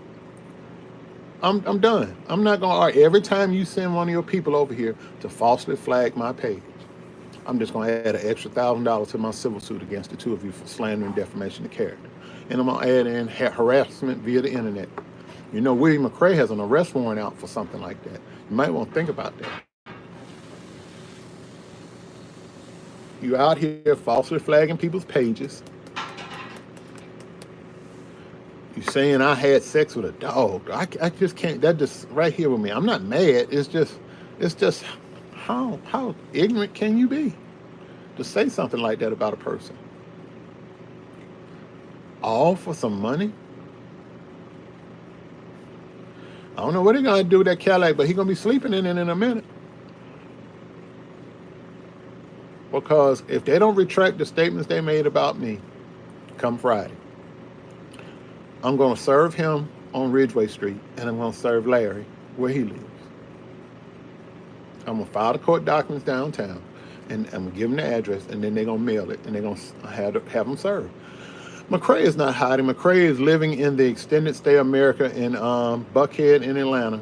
S1: I'm done. I'm not gonna argue. Every time you send one of your people over here to falsely flag my page, I'm just gonna add an extra $1,000 to my civil suit against the two of you for slander and defamation of character. And I'm gonna add in harassment via the internet. You know, William McRae has an arrest warrant out for something like that. You might want to think about that. You out here falsely flagging people's pages. You saying I had sex with a dog. I just can't. That just right here with me. I'm not mad. It's just how ignorant can you be to say something like that about a person? All for some money? I don't know what they're gonna do with that Cadillac, but he's gonna be sleeping in it in a minute. Because if they don't retract the statements they made about me come Friday, I'm gonna serve him on Ridgeway Street and I'm gonna serve Larry where he lives. I'm gonna file the court documents downtown and I'm gonna give them the address and then they're gonna mail it and they're gonna have them served. McRae is not hiding. McRae is living in the extended stay America in Buckhead in Atlanta.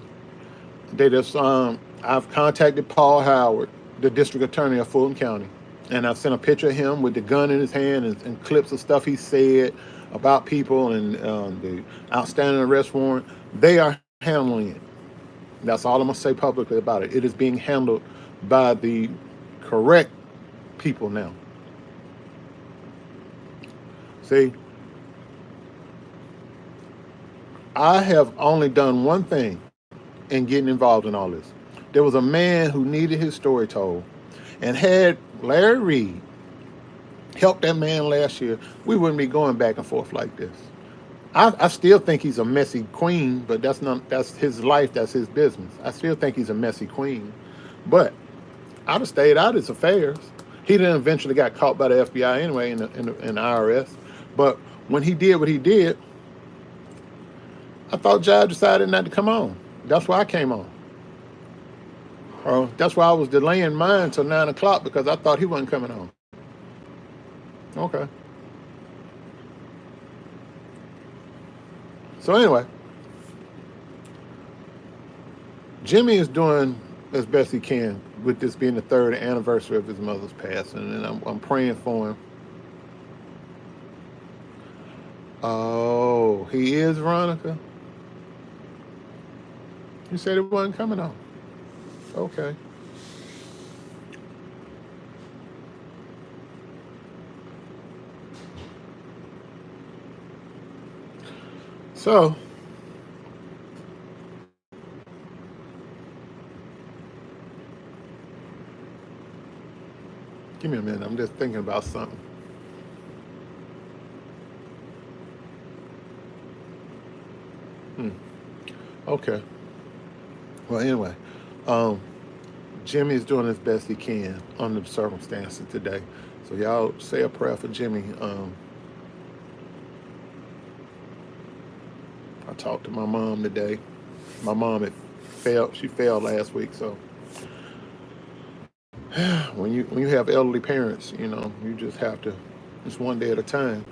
S1: They just I've contacted Paul Howard, the district attorney of Fulton County, and I've sent a picture of him with the gun in his hand and clips of stuff he said about people and the outstanding arrest warrant. They are handling it. That's all I'm gonna say publicly about it. It is being handled by the correct people now. See, I have only done one thing in getting involved in all this. There was a man who needed his story told, and had Larry Reed helped that man last year, we wouldn't be going back and forth like this. I still think he's a messy queen, but that's his life, that's his business. I still think he's a messy queen, but I'd have stayed out of his affairs. He then eventually got caught by the FBI anyway in the IRS, but when he did what he did, I thought Jive decided not to come on. That's why I came on. That's why I was delaying mine till 9 o'clock because I thought he wasn't coming on. Okay. So anyway, Jimmy is doing as best he can with this being the 3rd anniversary of his mother's passing, and I'm praying for him. Oh, he is Veronica? You said it wasn't coming on. Okay. So, give me a minute. I'm just thinking about something. Okay. Well, anyway, Jimmy's doing as best he can under the circumstances today. So y'all say a prayer for Jimmy. I talked to my mom today. My mom she failed last week, so when you have elderly parents, you just have to, it's one day at a time.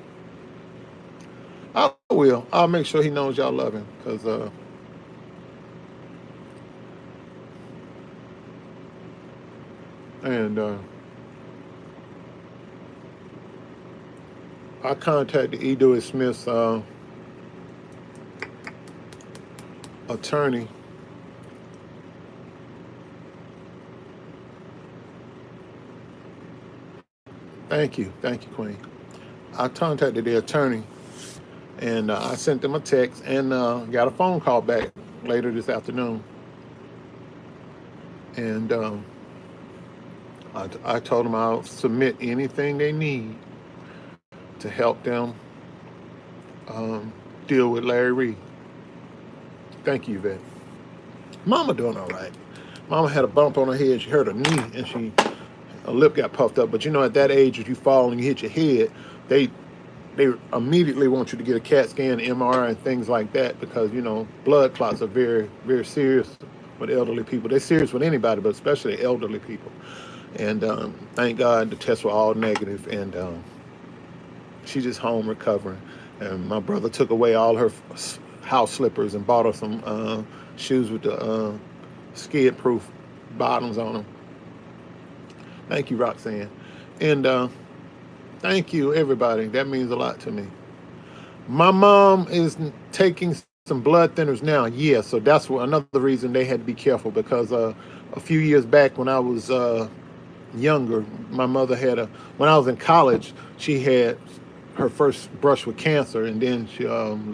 S1: I'll make sure he knows y'all love him, because and I contacted E. Dewey Smith's attorney. Thank you, Queen. I contacted the attorney, and I sent them a text and got a phone call back later this afternoon. And I told them I'll submit anything they need to help them
S2: deal with Larry Reed. Thank you, Yvette. Mama doing all right. Mama had a bump on her head. She hurt her knee, and her lip got puffed up. But you know, at that age, if you fall and you hit your head, they they immediately want you to get a CAT scan, MRI, and things like that because you know blood clots are very very serious with elderly people. They're serious with anybody, but especially elderly people. And thank God the tests were all negative, and she's just home recovering. And my brother took away all her house slippers and bought her some shoes with the skid-proof bottoms on them. Thank you, Roxanne. And thank you, everybody. That means a lot to me. My mom is taking some blood thinners now. Yeah, so that's another reason they had to be careful because a few years back when I was younger, my mother had when I was in college, she had her first brush with cancer, and then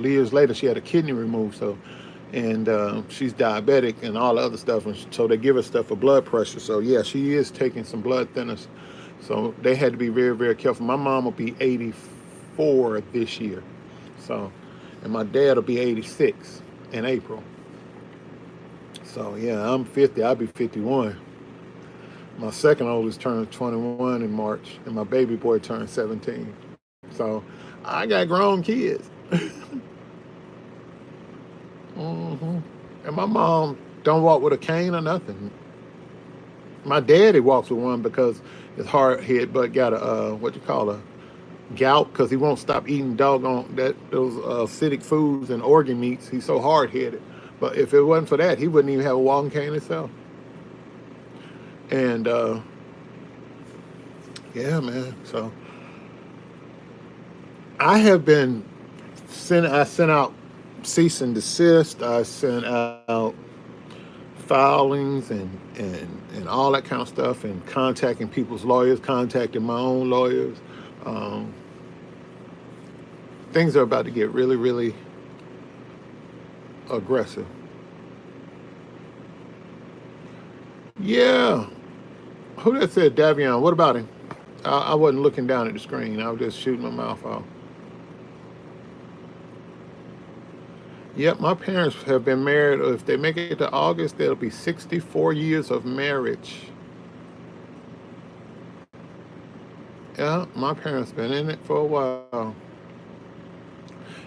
S2: years later she had a kidney removed. So, and she's diabetic and all the other stuff, and so they give her stuff for blood pressure. So yeah, she is taking some blood thinners. So they had to be very very careful. My mom will be 84 this year, so, and my dad will be 86 in April. So yeah, I'm 50. I'll be 51. My second oldest turned 21 in March, and my baby boy turned 17. So I got grown kids. hmm And my mom don't walk with a cane or nothing. My daddy walks with one because his hard head but got a what you call a gout because he won't stop eating doggone those acidic foods and organ meats. He's so hard headed. But if it wasn't for that, he wouldn't even have a walking cane himself. And yeah, man. So I have been I sent out cease and desist. I sent out filings and all that kind of stuff, and contacting people's lawyers, contacting my own lawyers. Um, Things are about to get really, really aggressive. Yeah. Who that said Davion? What about him? I wasn't looking down at the screen. I was just shooting my mouth off. Yep, my parents have been married. If they make it to August, they'll be 64 years of marriage. Yeah, my parents been in it for a while.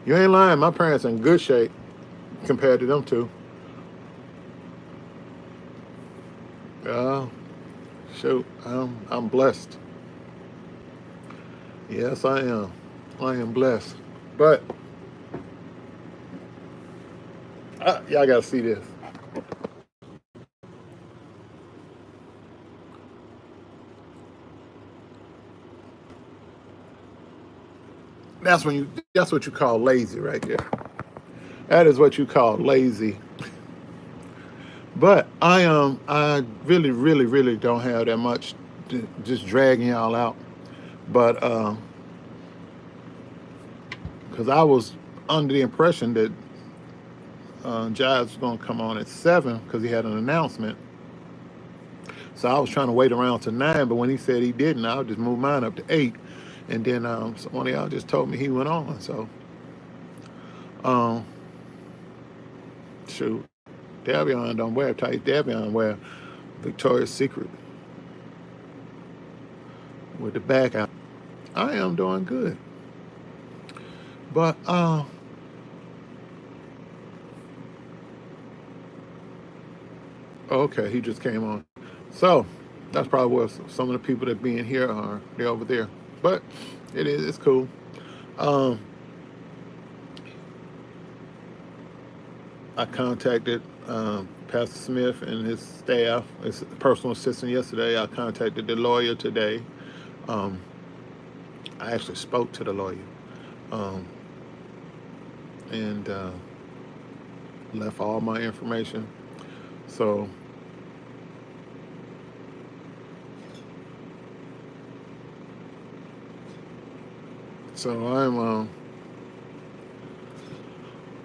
S2: You ain't lying. My parents in good shape compared to them two. Uh, Shoot, I'm blessed. Yes, I am. I am blessed. But y'all gotta see this. That's what you call lazy right there. That is what you call lazy. But I really really really don't have that much just dragging y'all out. But because I was under the impression that Jives was gonna come on at 7 because he had an announcement. So I was trying to wait around to 9, but when he said he didn't, I'll just move mine up to 8. And then one of y'all just told me he went on. So um, shoot, Davion don't wear tight. Davion wear Victoria's Secret with the back out. I am doing good, but okay, he just came on. So that's probably where some of the people that be in here are. They're over there, but it's cool. Um, I contacted Pastor Smith and his staff, his personal assistant yesterday. I contacted the lawyer today. Um, I actually spoke to the lawyer um, and left all my information. So so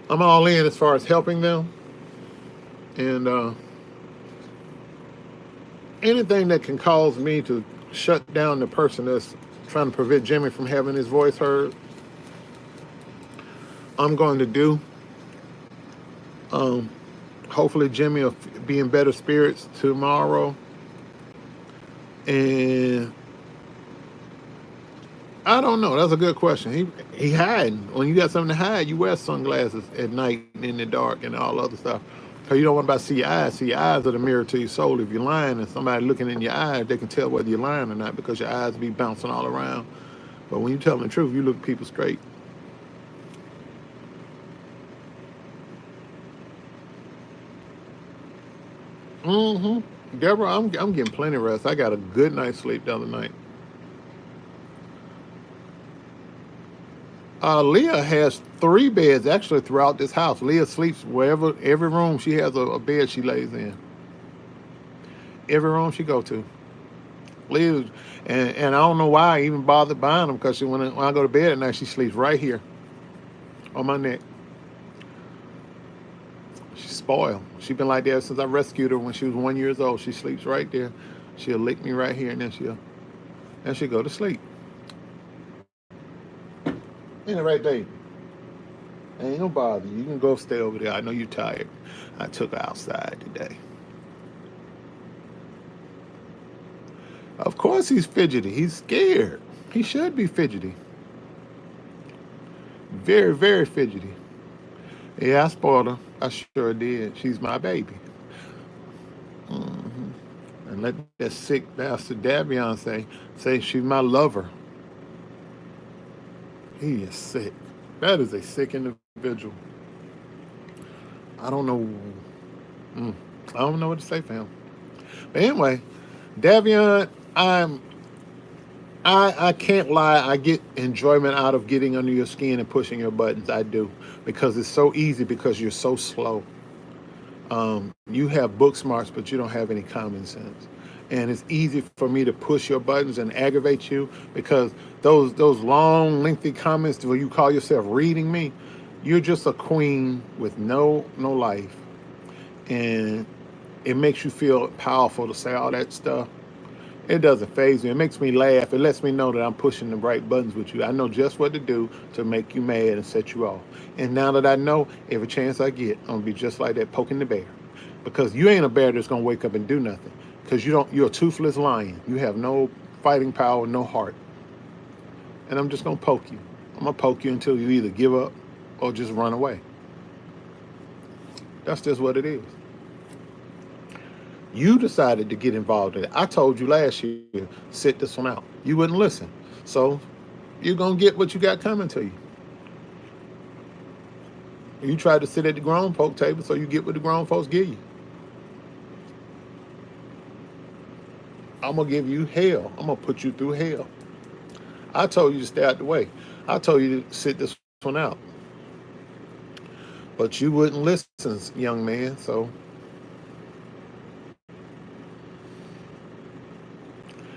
S2: I'm all in as far as helping them, and anything that can cause me to shut down the person that's trying to prevent Jimmy from having his voice heard, I'm going to do. Um, Hopefully Jimmy will be in better spirits tomorrow. And I don't know. That's a good question. He hiding. When you got something to hide, you wear sunglasses at night in the dark and all other stuff. Because you don't want to see your eyes. See, your eyes are the mirror to your soul. If you're lying and somebody looking in your eyes, they can tell whether you're lying or not because your eyes be bouncing all around. But when you're telling the truth, you look people straight. Deborah, I'm getting plenty of rest. I got a good night's sleep the other night. Leah has 3 beds actually throughout this house. Leah sleeps wherever, every room she has a bed she lays in. Every room she go to. Leah, and I don't know why I even bothered buying them because when I go to bed at night, she sleeps right here on my neck. She's spoiled. She's been like that since I rescued her when she was 1 year old. She sleeps right there. She'll lick me right here and then she'll go to sleep. Ain't it right, baby? Ain't no bother. You can go stay over there. I know you're tired. I took her outside today. Of course he's fidgety. He's scared. He should be fidgety. Very, very fidgety. Yeah, I spoiled her. I sure did. She's my baby. And let that sick bastard Davion say she's my lover. He is sick. That is a sick individual. I don't know. I don't know what to say for him. But anyway, Davion, I can't lie. I get enjoyment out of getting under your skin and pushing your buttons. I do, because it's so easy because you're so slow. You have book smarts, but you don't have any common sense. And it's easy for me to push your buttons and aggravate you because those long, lengthy comments where you call yourself reading me, you're just a queen with no life. And it makes you feel powerful to say all that stuff. It doesn't faze me. It makes me laugh. It lets me know that I'm pushing the right buttons with you. I know just what to do to make you mad and set you off. And now that I know, every chance I get, I'm gonna be just like that, poking the bear. Because you ain't a bear that's gonna wake up and do nothing. Because you're a toothless lion. You have no fighting power, no heart. And I'm just gonna poke you. I'm gonna poke you until you either give up or just run away. That's just what it is. You decided to get involved in it. I told you last year, sit this one out. You wouldn't listen. So you're going to get what you got coming to you. You tried to sit at the grown folk table, so you get what the grown folks give you. I'm going to give you hell. I'm going to put you through hell. I told you to stay out the way. I told you to sit this one out. But you wouldn't listen, young man, so...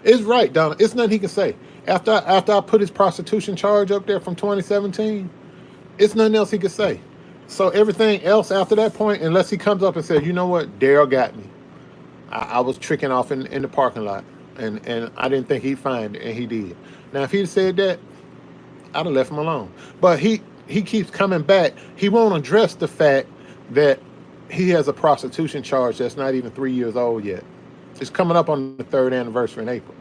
S2: It's right, Donna. It's nothing he can say. After I put his prostitution charge up there from 2017, it's nothing else he could say. So everything else after that point, unless he comes up and says, you know what, Darryl got me. I was tricking off in the parking lot, and I didn't think he'd find it, and he did. Now, if he'd said that, I'd have left him alone. But he keeps coming back. He won't address the fact that he has a prostitution charge that's not even 3 years old yet. It's coming up on the 3rd anniversary in April.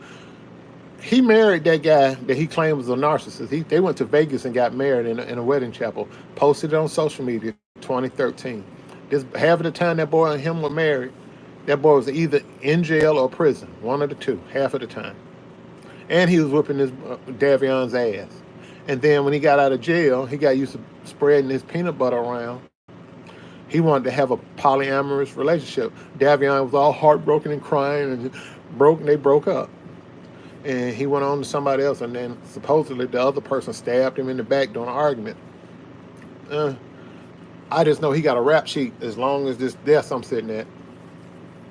S2: He married that guy that he claimed was a narcissist. They went to Vegas and got married in a wedding chapel, posted it on social media 2013. Half of the time that boy and him were married, that boy was either in jail or prison, one of the two, half of the time. And he was whipping his Davion's ass. And then when he got out of jail, he got used to spreading his peanut butter around. He wanted to have a polyamorous relationship. Davion was all heartbroken and crying and they broke up. And he went on to somebody else, and then supposedly the other person stabbed him in the back during an argument. I just know he got a rap sheet as long as this death I'm sitting at.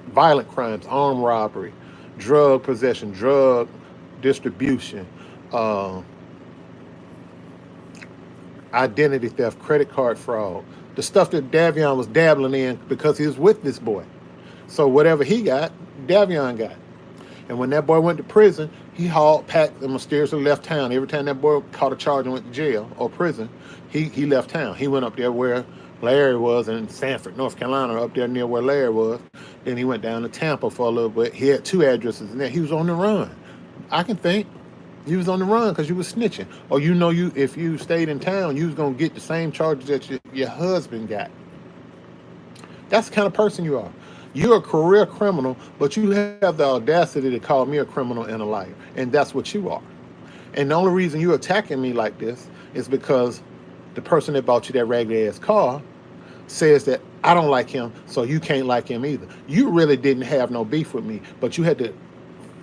S2: Violent crimes, armed robbery, drug possession, drug distribution, identity theft, credit card fraud. The stuff that Davion was dabbling in because he was with this boy. So whatever he got, Davion got. And when that boy went to prison, He hauled, packed, and mysteriously left town. Every time that boy caught a charge and went to jail or prison, he left town. He went up there where Larry was in Sanford, North Carolina, up there near where Larry was. Then he went down to Tampa for a little bit. He had 2 addresses in there. He was on the run. I can think he was on the run because you was snitching. Or you if you stayed in town, you was going to get the same charges that your husband got. That's the kind of person you are. You're a career criminal, but you have the audacity to call me a criminal and a liar. And that's what you are. And the only reason you're attacking me like this is because the person that bought you that ragged ass car says that I don't like him, so you can't like him either. You really didn't have no beef with me, but you had to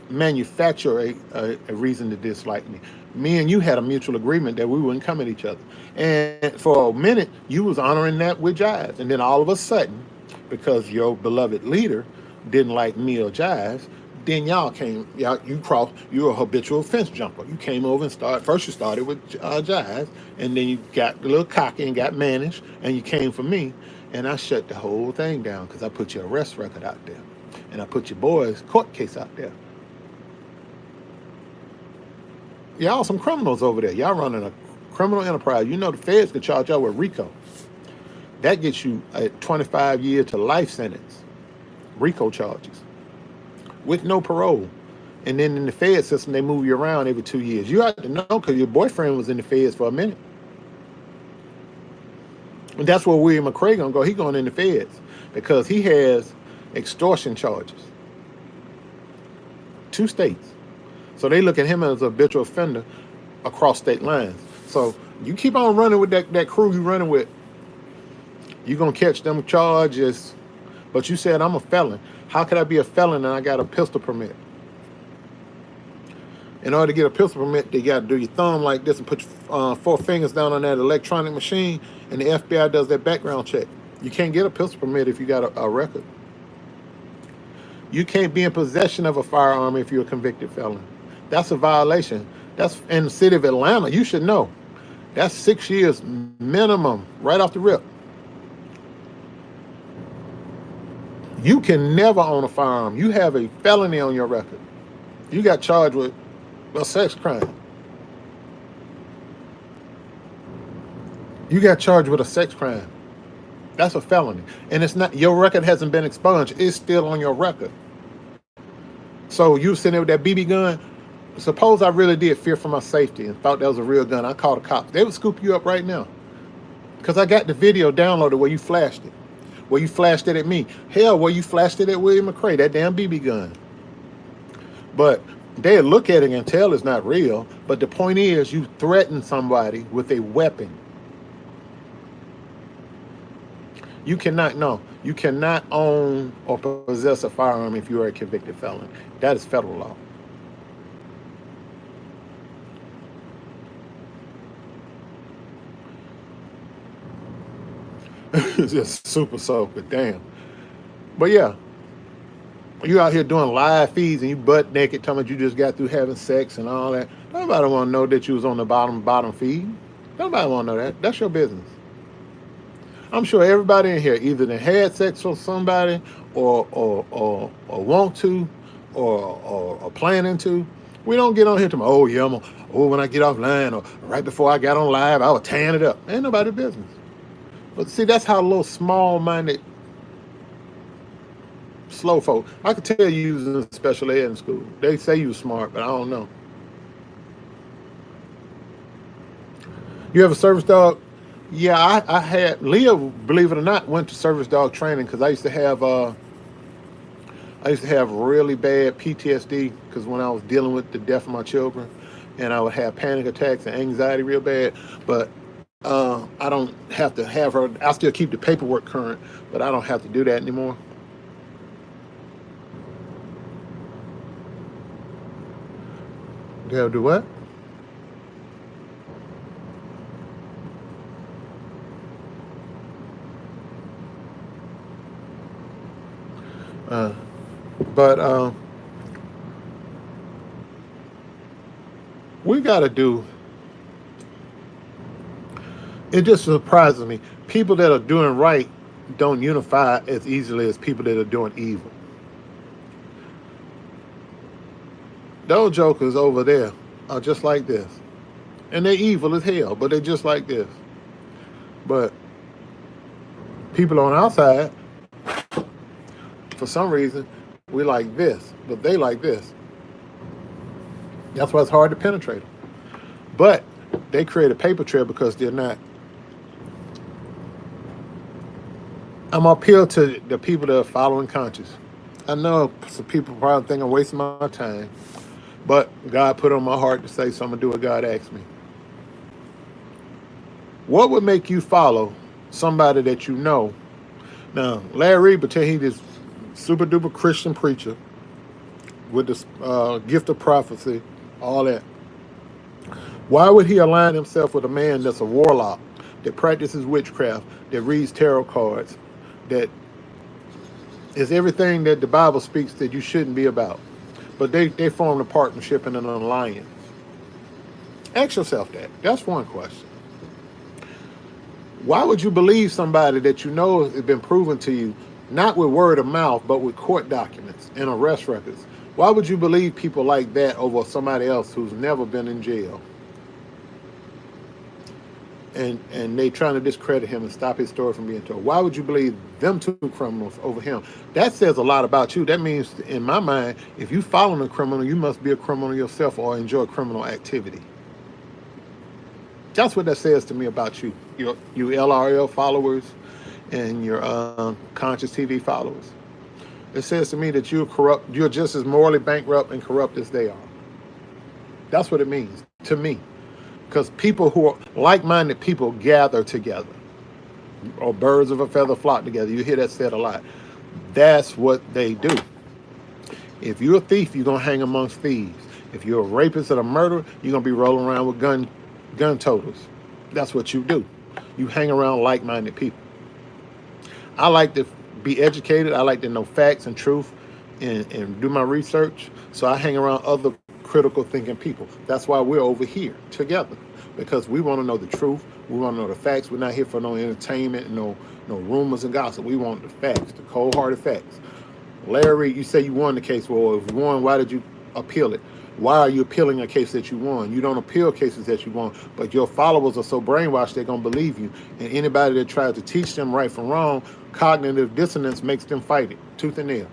S2: manufacture a reason to dislike me. Me and you had a mutual agreement that we wouldn't come at each other. And for a minute, you was honoring that with Jives. And then all of a sudden, because your beloved leader didn't like me or Jives, then you were a habitual fence jumper. You came over and you started with Jives, and then you got a little cocky and got managed, and you came for me, and I shut the whole thing down because I put your arrest record out there, and I put your boy's court case out there. Y'all some criminals over there. Y'all running a criminal enterprise. You know the feds can charge y'all with RICO. That gets you a 25-year to life sentence. RICO charges. With no parole. And then in the Fed system, they move you around every 2 years. You have to know because your boyfriend was in the Feds for a minute. And that's where William McCray gonna go. He going in the Feds because he has extortion charges. 2 states. So they look at him as a habitual offender across state lines. So you keep on running with that crew you running with, you're going to catch them charges. But you said, I'm a felon. How could I be a felon and I got a pistol permit? In order to get a pistol permit, they got to do your thumb like this and put your 4 fingers down on that electronic machine, and the FBI does that background check. You can't get a pistol permit if you got a record. You can't be in possession of a firearm if you're a convicted felon. That's a violation. That's in the city of Atlanta. You should know. That's 6 years minimum right off the rip. You can never own a firearm. You have a felony on your record. You got charged with a sex crime. You got charged with a sex crime. That's a felony. And it's not, your record hasn't been expunged. It's still on your record. So you sitting there with that BB gun. Suppose I really did fear for my safety and thought that was a real gun. I called the cops. They would scoop you up right now. Because I got the video downloaded where you flashed it. Where you flashed it at me. Hell, where you flashed it at William McCray, that damn BB gun. But they'll look at it and tell it's not real. But the point is, you threaten somebody with a weapon. You cannot own or possess a firearm if you are a convicted felon. That is federal law. It's just super soft, but damn. But yeah, you out here doing live feeds and you butt naked, talking about you just got through having sex and all that. Nobody want to know that you was on the bottom feed. Nobody want to know that. That's your business. I'm sure everybody in here either they had sex with somebody or want to or planning to. We don't get on here to when I get offline or right before I got on live, I was tearing it up. Ain't nobody business. But see, that's how little small-minded, slow folk. I could tell you was in special ed in school. They say you was smart, but I don't know. You have a service dog? Yeah, I had. Leah, believe it or not, went to service dog training because I used to have really bad PTSD because when I was dealing with the death of my children, and I would have panic attacks and anxiety real bad. But I don't have to have her. I still keep the paperwork current, but I don't have to do that anymore. They'll do what? But we got to do. It just surprises me. People that are doing right don't unify as easily as people that are doing evil. Those jokers over there are just like this. And they're evil as hell, but they're just like this. But people on our side, for some reason, we like this, but they like this. That's why it's hard to penetrate them. But they create a paper trail because they're not. I'm appeal to the people that are following conscious. I know some people probably think I'm wasting my time, but God put on my heart to say, so I'm gonna do what God asked me. What would make you follow somebody that you know? Now, Larry Reed pretend he this super duper Christian preacher with this gift of prophecy, all that. Why would he align himself with a man that's a warlock, that practices witchcraft, that reads tarot cards, that is everything that the Bible speaks that you shouldn't be about? But they formed a partnership and an alliance. Ask yourself that. That's one question. Why would you believe somebody that you know has been proven to you, not with word of mouth, but with court documents and arrest records? Why would you believe people like that over somebody else who's never been in jail? And they trying to discredit him and stop his story from being told. Why would you believe them two criminals over him? That says a lot about you. That means, in my mind, if you follow a criminal, you must be a criminal yourself or enjoy criminal activity. That's what that says to me about you. You LRL followers and your Conscious TV followers. It says to me that you're corrupt. You're just as morally bankrupt and corrupt as they are. That's what it means to me. Because people who are like-minded people gather together, or birds of a feather flock together. You hear that said a lot. That's what they do. If you're a thief, you're gonna hang amongst thieves. If you're a rapist or a murderer, you're gonna be rolling around with gun totals. That's what you do. You hang around like-minded people. I like to be educated. I like to know facts and truth and do my research. So I hang around other critical thinking people. That's why we're over here together, because we want to know the truth. We want to know the facts. We're not here for no entertainment, no rumors and gossip. We want the facts, the cold-hearted facts. Larry, you say you won the case. Well, if you won, why did you appeal it? Why are you appealing a case that you won? You don't appeal cases that you won, but your followers are so brainwashed they're going to believe you. And anybody that tries to teach them right from wrong, cognitive dissonance makes them fight it, tooth and nail.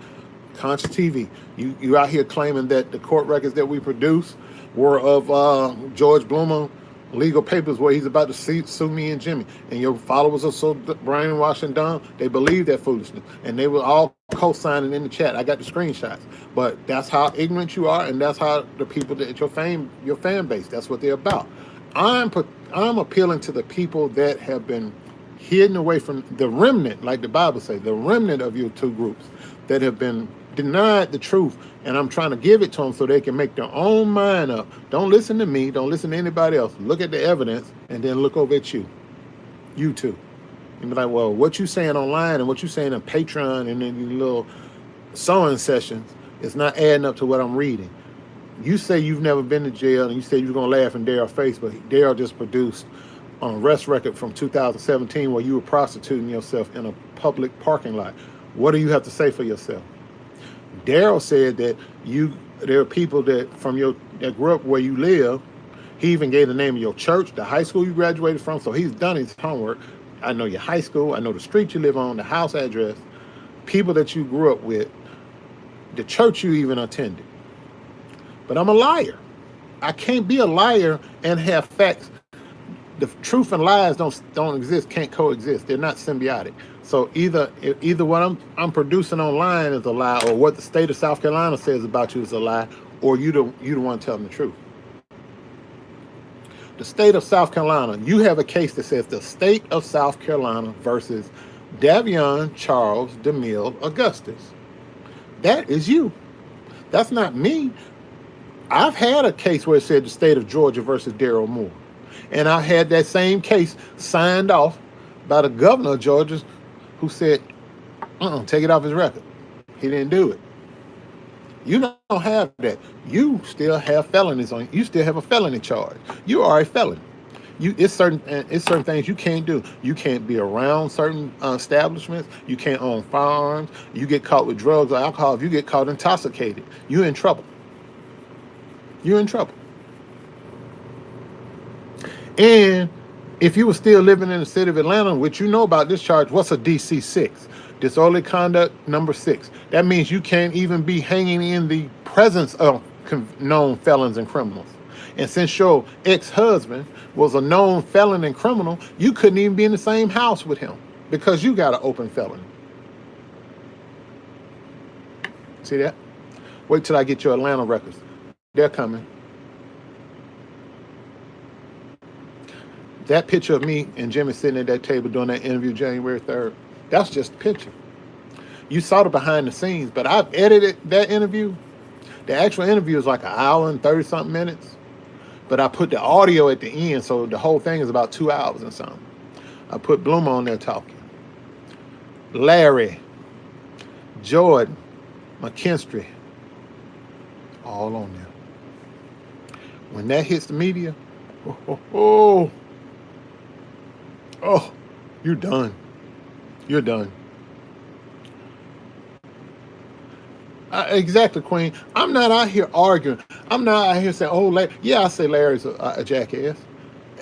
S2: Conscious TV, you out here claiming that the court records that we produce were of George Bloomer legal papers where he's about to sue me and Jimmy. And your followers are so brainwashed and dumb, they believe that foolishness. And they were all co-signing in the chat. I got the screenshots. But that's how ignorant you are, and that's how the people that your fan base, that's what they're about. I'm appealing to the people that have been hidden away from the remnant, like the Bible says, the remnant of your two groups that have been denied the truth, and I'm trying to give it to them so they can make their own mind up. Don't listen to me. Don't listen to anybody else. Look at the evidence and then look over at you too. And be like, well, what you saying online and what you saying in Patreon and in your little sewing sessions is not adding up to what I'm reading. You say you've never been to jail, and you say you're going to laugh in Darryl's face, but Darryl just produced an arrest record from 2017 where you were prostituting yourself in a public parking lot. What do you have to say for yourself? Darryl said that there are people that grew up where you live. He even gave the name of your church, the high school you graduated from. So he's done his homework. I know your high school. I know the street you live on, the house address, people that you grew up with, the church you even attended. But I'm a liar. I can't be a liar and have facts. The truth and lies don't exist, can't coexist. They're not symbiotic. So either what I'm producing online is a lie, or what the state of South Carolina says about you is a lie, or you don't want to tell them the truth. The state of South Carolina, you have a case that says the state of South Carolina versus Davion Charles DeMille Augustus. That is you. That's not me. I've had a case where it said the state of Georgia versus Darryl Moore. And I had that same case signed off by the governor of Georgia, who said, take it off his record. He didn't do it. You don't have that. You still have felonies on you. You still have a felony charge. You are a felon. It's certain things you can't do. You can't be around certain establishments. You can't own firearms. You get caught with drugs or alcohol. If you get caught intoxicated, you're in trouble. You're in trouble. And if you were still living in the city of Atlanta, which you know about this charge, what's a DC 6? Disorderly conduct number 6. That means you can't even be hanging in the presence of known felons and criminals. And since your ex-husband was a known felon and criminal, you couldn't even be in the same house with him because you got an open felony. See that? Wait till I get your Atlanta records. They're coming. That picture of me and Jimmy sitting at that table doing that interview January 3rd, that's just a picture. You saw the behind the scenes, but I've edited that interview. The actual interview is like an hour and 30-something minutes, but I put the audio at the end, so the whole thing is about 2 hours and something. I put Bloom on there talking. Larry, Jordan, McKinstry, all on there. When that hits the media, oh, you're done. You're done. Exactly, Queen. I'm not out here arguing. I'm not out here saying, oh, Larry. Yeah, I say Larry's a jackass.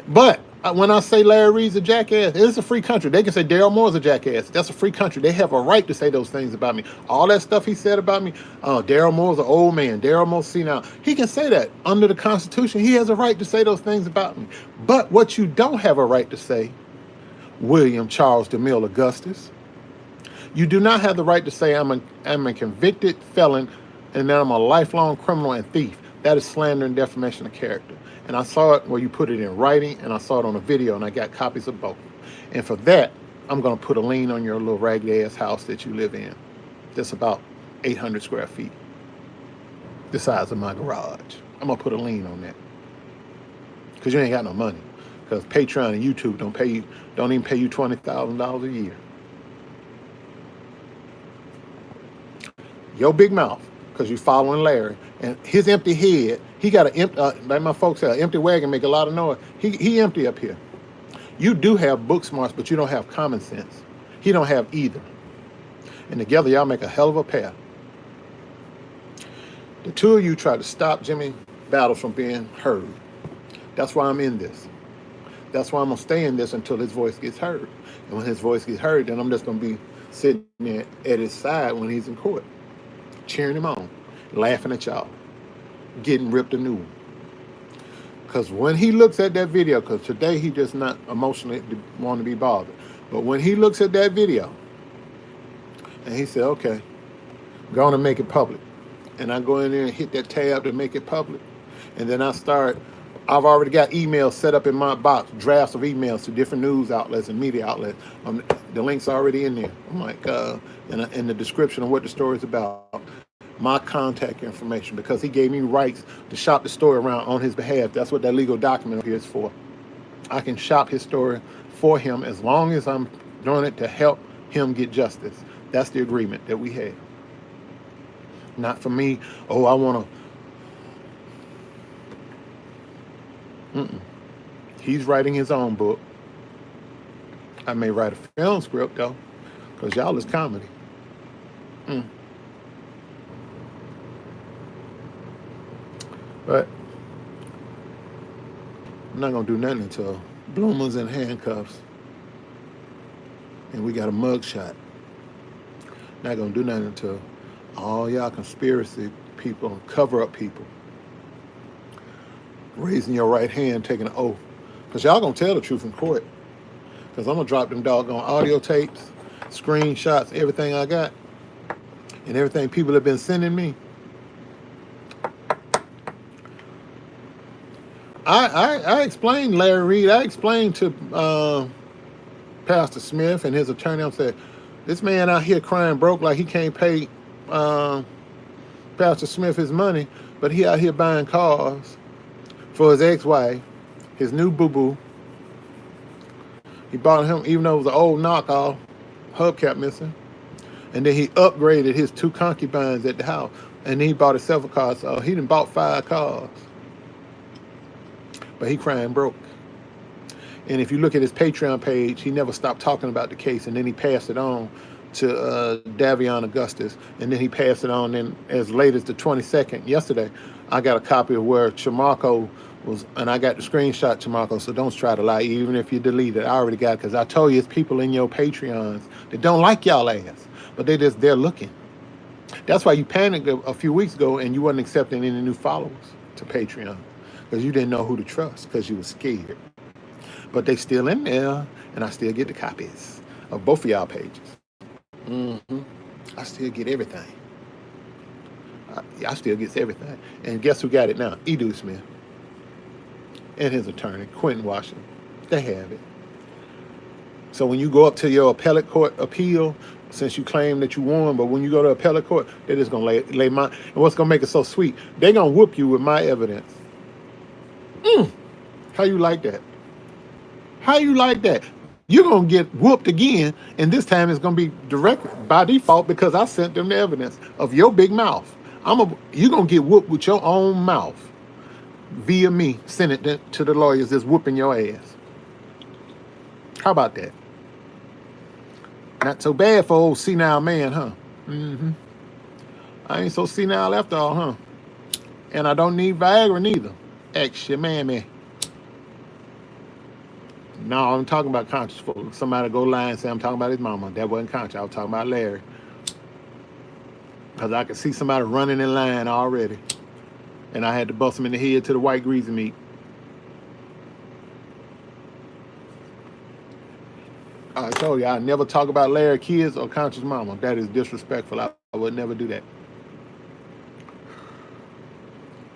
S2: But when I say Larry Reed's a jackass, it's a free country. They can say Darryl Moore's a jackass. That's a free country. They have a right to say those things about me. All that stuff he said about me, Darryl Moore's an old man. Darryl Moore's senile. He can say that. Under the Constitution, he has a right to say those things about me. But what you don't have a right to say, William Charles DeMille Augustus, you do not have the right to say I'm a convicted felon and that I'm a lifelong criminal and thief. That is slander and defamation of character. And I saw it where you put it in writing, and I saw it on a video, and I got copies of both. And for that, I'm going to put a lien on your little ragged-ass house that you live in. That's about 800 square feet, the size of my garage. I'm going to put a lien on that because you ain't got no money. Because Patreon and YouTube don't even pay you $20,000 a year. Your big mouth, because you're following Larry, and his empty head, he got like my folks say, an empty wagon make a lot of noise. He empty up here. You do have book smarts, but you don't have common sense. He don't have either. And together y'all make a hell of a pair. The two of you try to stop Jimmy Battles from being heard. That's why I'm in this. That's why I'm going to stay in this until his voice gets heard. And when his voice gets heard, then I'm just going to be sitting there at his side when he's in court, cheering him on, laughing at y'all, getting ripped a new one. Because when he looks at that video, because today he just not emotionally want to be bothered, but when he looks at that video, and he said, okay, go on and make it public. And I go in there and hit that tab to make it public. And then I've already got emails set up in my box, drafts of emails to different news outlets and media outlets. The link's already in there. I'm like, in the description of what the story's about, my contact information, because he gave me rights to shop the story around on his behalf. That's what that legal document here is for. I can shop his story for him as long as I'm doing it to help him get justice. That's the agreement that we have. Not for me, oh, I want to. He's writing his own book. I may write a film script, though, because y'all is comedy. But I'm not going to do nothing until Bloomer's in handcuffs and we got a mug shot. Not going to do nothing until all y'all conspiracy people, cover-up people, raising your right hand, taking an oath. Because y'all going to tell the truth in court. Because I'm going to drop them doggone audio tapes, screenshots, everything I got, and everything people have been sending me. I explained Larry Reed. I explained to Pastor Smith and his attorney. I said, this man out here crying broke like he can't pay Pastor Smith his money, but he out here buying cars for his ex-wife, his new boo-boo. He bought him, even though it was an old knockoff, hubcap missing. And then he upgraded his 2 concubines at the house. And then he bought himself a car. So he done bought 5 cars. But he crying broke. And if you look at his Patreon page, he never stopped talking about the case, and then he passed it on to Davion Augustus, and then he passed it on. And as late as the 22nd, yesterday, I got a copy of where Chamarco was, and I got the screenshot, Chamarco, so don't try to lie, even if you delete it. I already got it, because I told you it's people in your Patreons that don't like y'all ass, but they're looking. That's why you panicked a few weeks ago and you wasn't accepting any new followers to Patreon, because you didn't know who to trust, because you were scared. But they still in there, and I still get the copies of both of y'all pages. I still get everything. I still get everything. And guess who got it now? Edu Smith and his attorney, Quentin Washington. They have it. So when you go up to your appellate court appeal, since you claim that you won, but when you go to appellate court, they're just going to lay my... And what's going to make it so sweet, they're going to whoop you with my evidence. How you like that? How you like that? You're going to get whooped again, and this time it's going to be direct by default, because I sent them the evidence of your big mouth. You're going to get whooped with your own mouth via me. Send it to the lawyers that's whooping your ass. How about that? Not so bad for old senile man, huh? I ain't so senile after all, huh? And I don't need Viagra neither. Ex your mammy. No, I'm talking about conscious folks. Somebody go lie and say I'm talking about his mama. That wasn't conscious. I was talking about Larry. Because I could see somebody running in line already. And I had to bust him in the head to the white greasy meat. I told you, I never talk about Larry kids or conscious mama. That is disrespectful. I would never do that.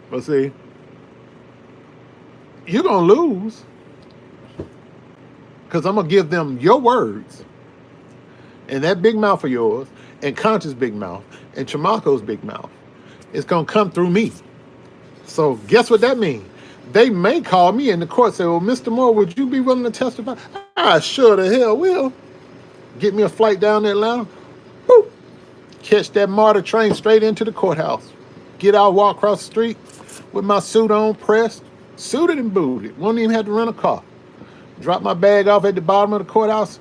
S2: But see, you're going to lose. Because I'm going to give them your words. And that big mouth of yours, and Conscious big mouth, and Chamarco's big mouth, it's going to come through me. So guess what that means? They may call me in the court and say, well, Mr. Moore, would you be willing to testify? I sure the hell will. Get me a flight down to Atlanta. Woo. Catch that MARTA train straight into the courthouse. Get out, walk across the street with my suit on, pressed, suited and booted. Won't even have to rent a car. Drop my bag off at the bottom of the courthouse.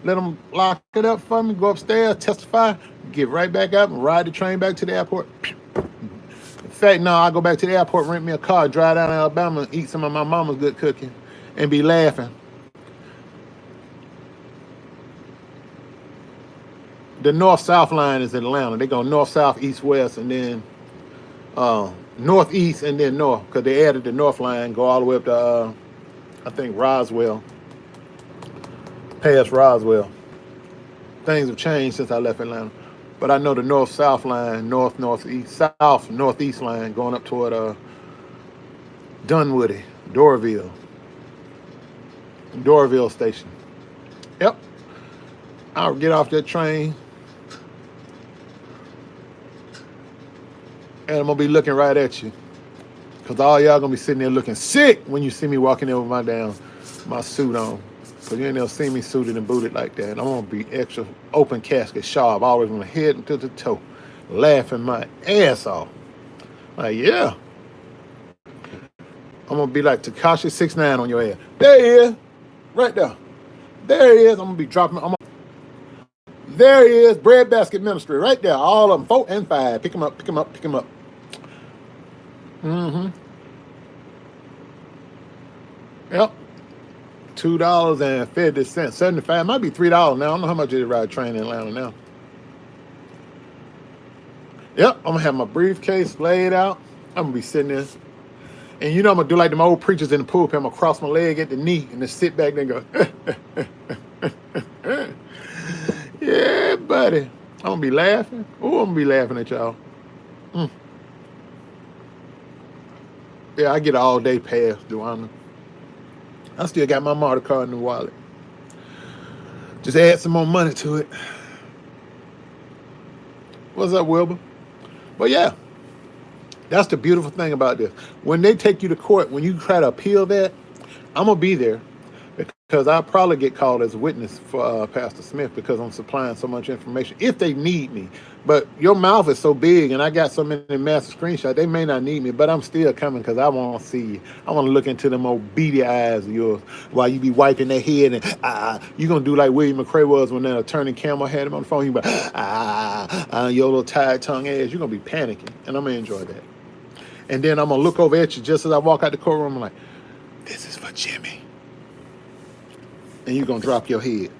S2: Let them lock it up for me. Go upstairs, testify, get right back up and ride the train back to the airport. In fact, no, I go back to the airport, rent me a car, drive down to Alabama, and eat some of my mama's good cooking, and be laughing. The north-south line is in Atlanta. They go north, south, east, west, and then northeast, and then north, because they added the north line, go all the way up to, I think, Roswell, past Roswell. Things have changed since I left Atlanta. But I know the north-south line, north-northeast, south-northeast line going up toward Dunwoody, Doraville Station. Yep. I'll get off that train, and I'm going to be looking right at you, because all y'all going to be sitting there looking sick when you see me walking in with my suit on. Because you ain't never seen me suited and booted like that. I'm going to be extra open casket sharp, always from the head to the toe, laughing my ass off. Like, yeah. I'm going to be like Tekashi 6ix9ine on your ass. There he is. Right there. There he is. I'm going to be dropping. There he is. Breadbasket Ministry. Right there. All of them. 4 and 5. Pick him up. Pick him up. Pick him up. Yep. $2.50. 75. Might be $3 now. I don't know how much it is to ride a train in Atlanta now. Yep. I'm going to have my briefcase laid out. I'm going to be sitting there. And you know I'm going to do like them old preachers in the pulpit. I'm going to cross my leg at the knee and then sit back there and go, yeah, buddy. I'm going to be laughing. Oh, I'm going to be laughing at y'all. Yeah, I get an all-day pass, Joanna. I still got my MARTA card in the wallet. Just add some more money to it. What's up, Wilbur? But yeah, that's the beautiful thing about this. When they take you to court, when you try to appeal that, I'm going to be there. because I'll probably get called as a witness for Pastor Smith because I'm supplying so much information if they need me. But your mouth is so big and I got so many master screenshots, they may not need me, but I'm still coming because I want to see you. I want to look into them old beady eyes of yours while you be wiping their head and you going to do like William McRae was when that attorney Campbell had him on the phone. You be your little tired tongue ass. You're going to be panicking and I'm going to enjoy that. And then I'm going to look over at you just as I walk out the courtroom. I'm like, this is for Jimmy. And you're going to drop your head.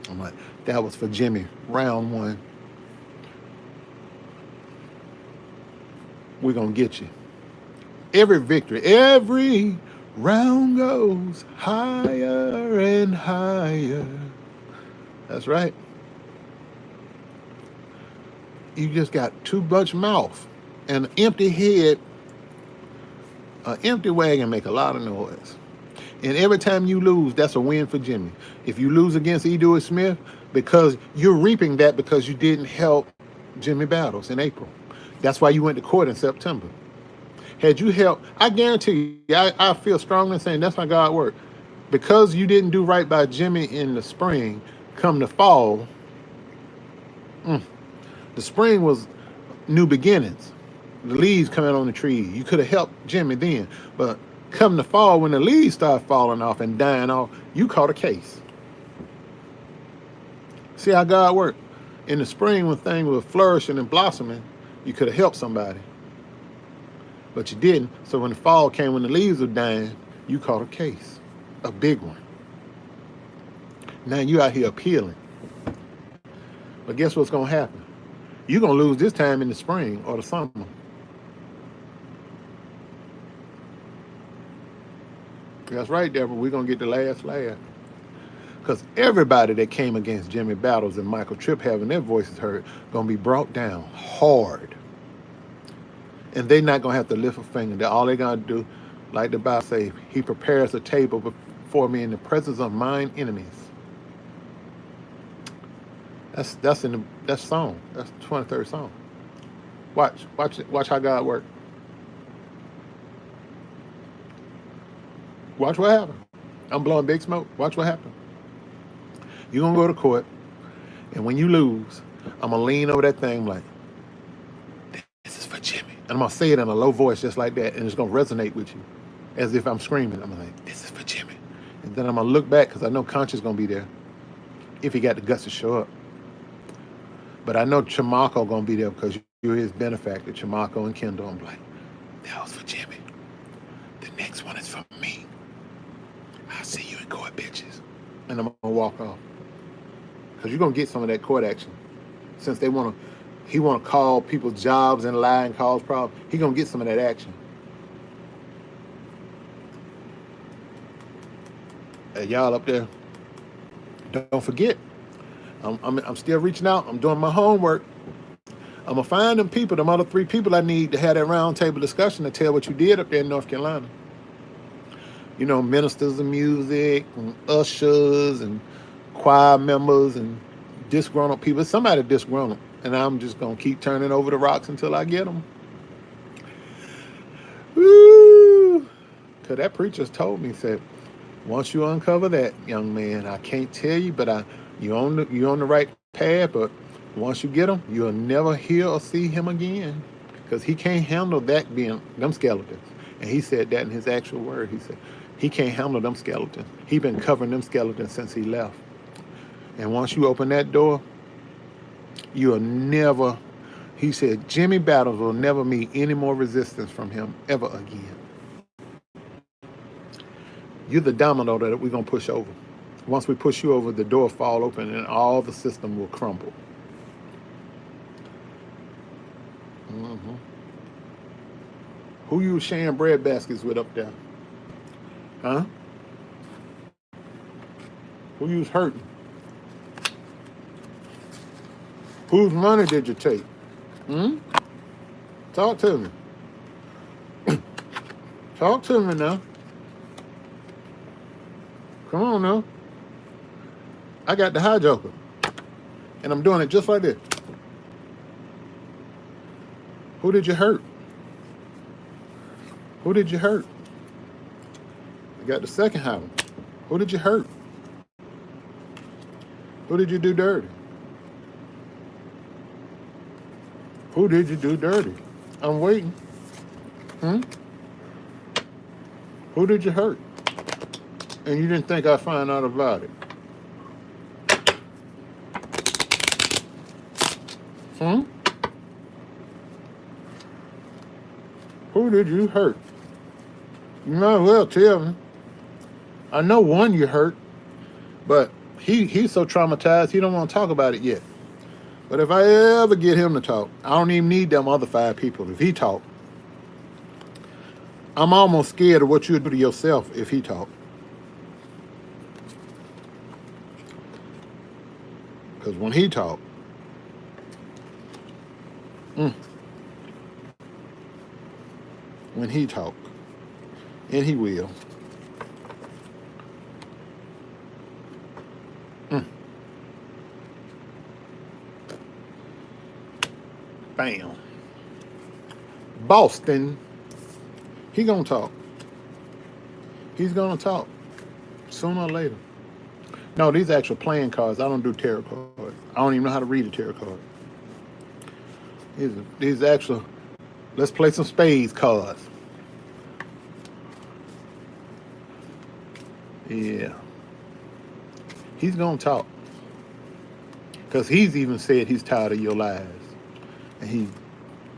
S2: I'm like, that was for Jimmy, round one. We're going to get you. Every victory, every round goes higher and higher. That's right. You just got too much mouth. And an empty head, an empty wagon make a lot of noise. And every time you lose, that's a win for Jimmy. If you lose against Edward Smith, because you're reaping that because you didn't help Jimmy Battles in April. That's why you went to court in September. Had you helped, I guarantee you, I feel strongly saying that's how God worked. Because you didn't do right by Jimmy in the spring, come the fall, the spring was new beginnings. The leaves coming on the tree. You could have helped Jimmy then, but come the fall, when the leaves start falling off and dying off, you caught a case. See how God worked? In the spring, when things were flourishing and blossoming, you could have helped somebody. But you didn't. So when the fall came, when the leaves were dying, you caught a case. A big one. Now you out here appealing. But guess what's going to happen? You're going to lose this time in the spring or the summer. That's right, Deborah. We're going to get the last laugh. Because everybody that came against Jimmy Battles and Michael Tripp having their voices heard going to be brought down hard. And they're not going to have to lift a finger. All they're going to do, like the Bible says, he prepares a table before me in the presence of mine enemies. That's in the song. That's the 23rd song. Watch how God works. Watch what happened. I'm blowing big smoke. Watch what happened. You're going to go to court, and when you lose, I'm going to lean over that thing like, this is for Jimmy. And I'm going to say it in a low voice just like that, and it's going to resonate with you as if I'm screaming. I'm like, this is for Jimmy. And then I'm going to look back because I know Conscious is going to be there if he got the guts to show up. But I know Chamaco going to be there because you're his benefactor, Chamaco and Kendall. I'm like, that was for Jimmy. The next one is for me. I'll see you in court, bitches. And I'm going to walk off. Because you're going to get some of that court action. Since he want to call people's jobs and lie and cause problems, he going to get some of that action. Hey, y'all up there, don't forget, I'm still reaching out. I'm doing my homework. I'm going to find them people, them other 3 people I need to have that round table discussion to tell what you did up there in North Carolina. You know, ministers of music, and ushers, and choir members, and disgruntled people. Somebody disgruntled. And I'm just going to keep turning over the rocks until I get them. Woo! Because that preacher told me, said, once you uncover that, young man, I can't tell you, but you're on the right path, but once you get him, you'll never hear or see him again. Because he can't handle that being them skeletons. And he said that in his actual word. He said, he can't handle them skeletons. He been covering them skeletons since he left. And once you open that door, you'll never, he said, Jimmy Battles will never meet any more resistance from him ever again. You're the domino that we're going to push over. Once we push you over, the door fall open and all the system will crumble. Mm-hmm. Who you sharing bread baskets with up there? Huh? Who you's hurting? Whose money did you take? Talk to me. Talk to me now. Come on now. I got the high joker. And I'm doing it just like this. Who did you hurt? Who did you hurt? I got the second high one. Who did you hurt? Who did you do dirty? Who did you do dirty? I'm waiting. Hmm? Who did you hurt? And you didn't think I'd find out about it. Hmm? Who did you hurt? You might well tell me. I know one you hurt, but he's so traumatized he don't want to talk about it yet. But if I ever get him to talk, I don't even need them other 5 people. If he talk, I'm almost scared of what you'd do to yourself if he talk. Because when he talk, when he talk, and he will, bam, Boston, he gonna talk. He's gonna talk sooner or later. No, these are actual playing cards. I don't do tarot cards. I don't even know how to read a tarot card. These actual, let's play some spades cards. Yeah. He's gonna talk. Because he's even said he's tired of your lies. And he's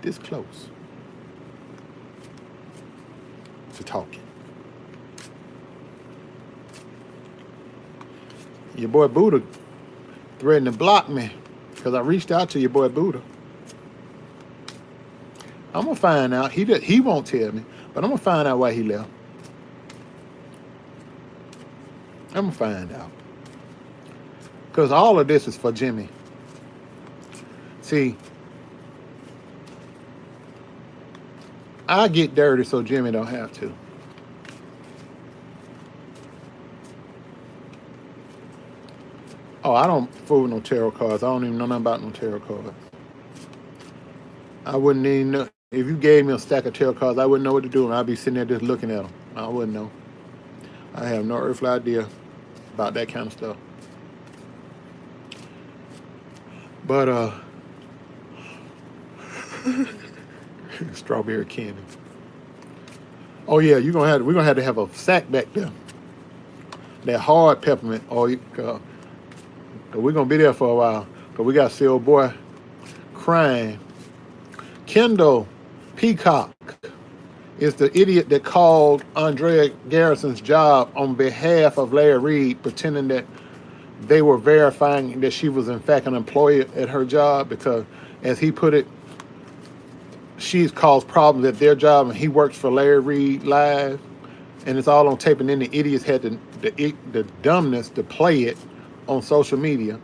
S2: this close to talking. Your boy Buddha threatened to block me because I reached out to your boy Buddha. I'm gonna find out. He won't tell me, but I'm gonna find out why he left. I'm gonna find out. Because all of this is for Jimmy. See, I get dirty so Jimmy don't have to. Oh, I don't fool with no tarot cards. I don't even know nothing about no tarot cards. I wouldn't even know. If you gave me a stack of tarot cards, I wouldn't know what to do, and I'd be sitting there just looking at them. I wouldn't know. I have no earthly idea about that kind of stuff. But strawberry candy. Oh yeah, we're gonna have to have a sack back there. That hard peppermint, we're gonna be there for a while. Cause we got to see old boy crying. Kendall Peacock is the idiot that called Andrea Garrison's job on behalf of Larry Reed, pretending that they were verifying that she was in fact an employee at her job, because, as he put it, she's caused problems at their job and he works for Larry Reed Live, and it's all on tape. And then the idiots had the dumbness to play it on social media.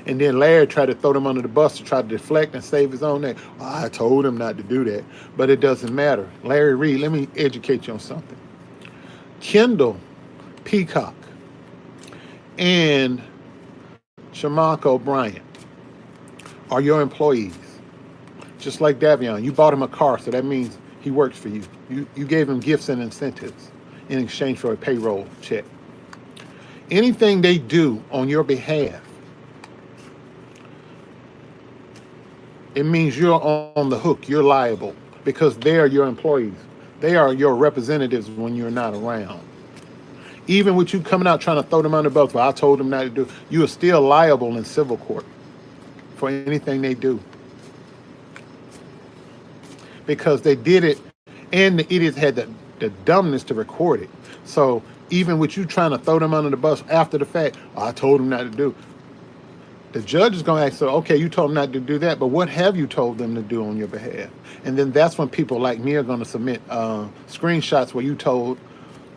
S2: And then Larry tried to throw them under the bus to try to deflect and save his own neck. Well, I told him not to do that, but it doesn't matter. Larry Reed, let me educate you on something. Kendall Peacock and Shamaka O'Brien are your employees. Just like Davion, you bought him a car, so that means he works for you. You gave him gifts and incentives in exchange for a payroll check. Anything they do on your behalf, it means you're on the hook. You're liable because they are your employees. They are your representatives when you're not around. Even with you coming out trying to throw them under the bus, well, I told them not to do, you are still liable in civil court for anything they do. Because they did it, and the idiots had the dumbness to record it. So even with you trying to throw them under the bus after the fact, oh, I told them not to do. The judge is going to ask, so, okay, you told them not to do that, but what have you told them to do on your behalf? And then that's when people like me are going to submit screenshots where you told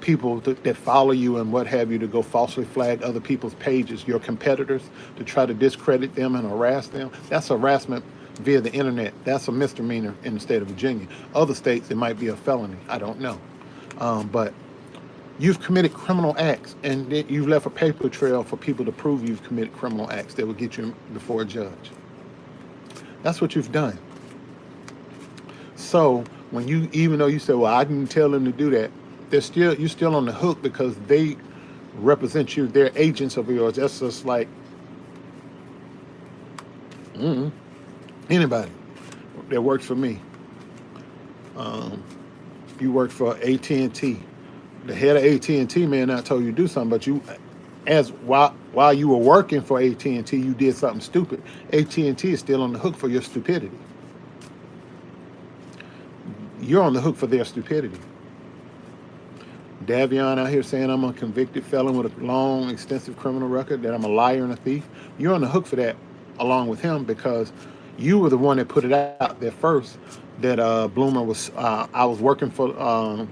S2: people that follow you and what have you to go falsely flag other people's pages, your competitors, to try to discredit them and harass them. That's harassment via the internet. That's a misdemeanor in the state of Virginia. Other states, it might be a felony. I don't know. But you've committed criminal acts, and you've left a paper trail for people to prove you've committed criminal acts that will get you before a judge. That's what you've done. So when even though you say, well, I didn't tell them to do that, you're still on the hook because they represent you. They're agents of yours. That's just like anybody that works for me. Um, you work for AT&T. The head of AT&T may not told you to do something, but you, as while you were working for AT&T, you did something stupid. AT&T is still on the hook for your stupidity. You're on the hook for their stupidity. Davion out here saying I'm a convicted felon with a long, extensive criminal record, that I'm a liar and a thief. You're on the hook for that along with him because you were the one that put it out there first that Bloomer was, I was working for,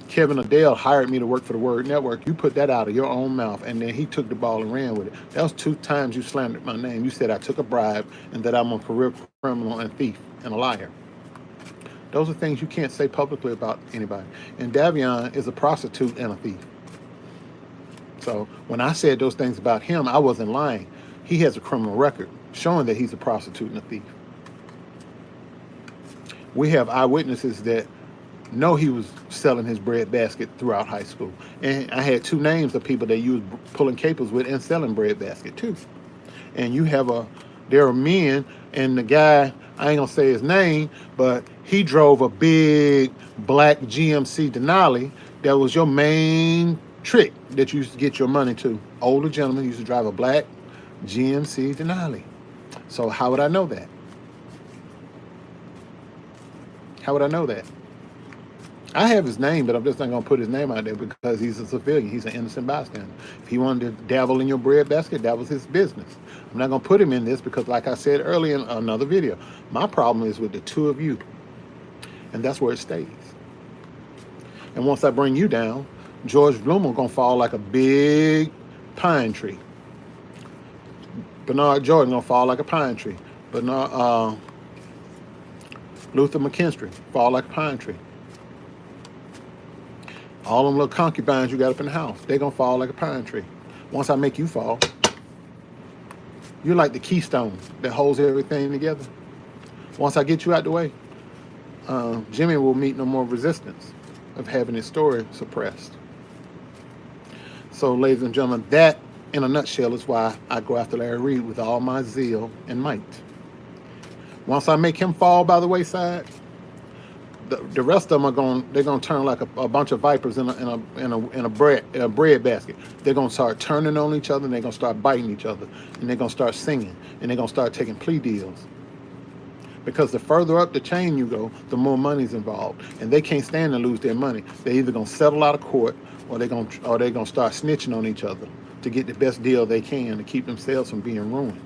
S2: Kevin Adele hired me to work for the Word Network. You put that out of your own mouth, and then he took the ball and ran with it. That was 2 times you slandered my name. You said I took a bribe and that I'm a career criminal and thief and a liar. Those are things you can't say publicly about anybody. And Davion is a prostitute and a thief. So when I said those things about him, I wasn't lying. He has a criminal record showing that he's a prostitute and a thief. We have eyewitnesses that know he was selling his bread basket throughout high school. And I had 2 names of people that you was pulling capers with and selling bread basket too. And there are men, and the guy, I ain't gonna say his name, but he drove a big black GMC Denali that was your main trick that you used to get your money to. Older gentlemen used to drive a black GMC Denali. So how would I know that? How would I know that? I have his name, but I'm just not going to put his name out there because he's a civilian. He's an innocent bystander. If he wanted to dabble in your bread basket, that was his business. I'm not going to put him in this because, like I said earlier in another video, my problem is with the 2 of you, and that's where it stays. And once I bring you down, George Bloomer going to fall like a big pine tree. Bernard Jordan going to fall like a pine tree. Luther McKinstry fall like a pine tree. All them little concubines you got up in the house, they're going to fall like a pine tree. Once I make you fall, you're like the keystone that holds everything together. Once I get you out the way, Jimmy will meet no more resistance of having his story suppressed. So, ladies and gentlemen, that in a nutshell is why I go after Larry Reed with all my zeal and might. Once I make him fall by the wayside, the rest of them they're gonna turn like a bunch of vipers in a bread basket. They're gonna start turning on each other, and they're gonna start biting each other, and they're gonna start singing, and they're gonna start taking plea deals. Because the further up the chain you go, the more money's involved, and they can't stand to lose their money. They're either gonna settle out of court, or they're gonna start snitching on each other to get the best deal they can to keep themselves from being ruined.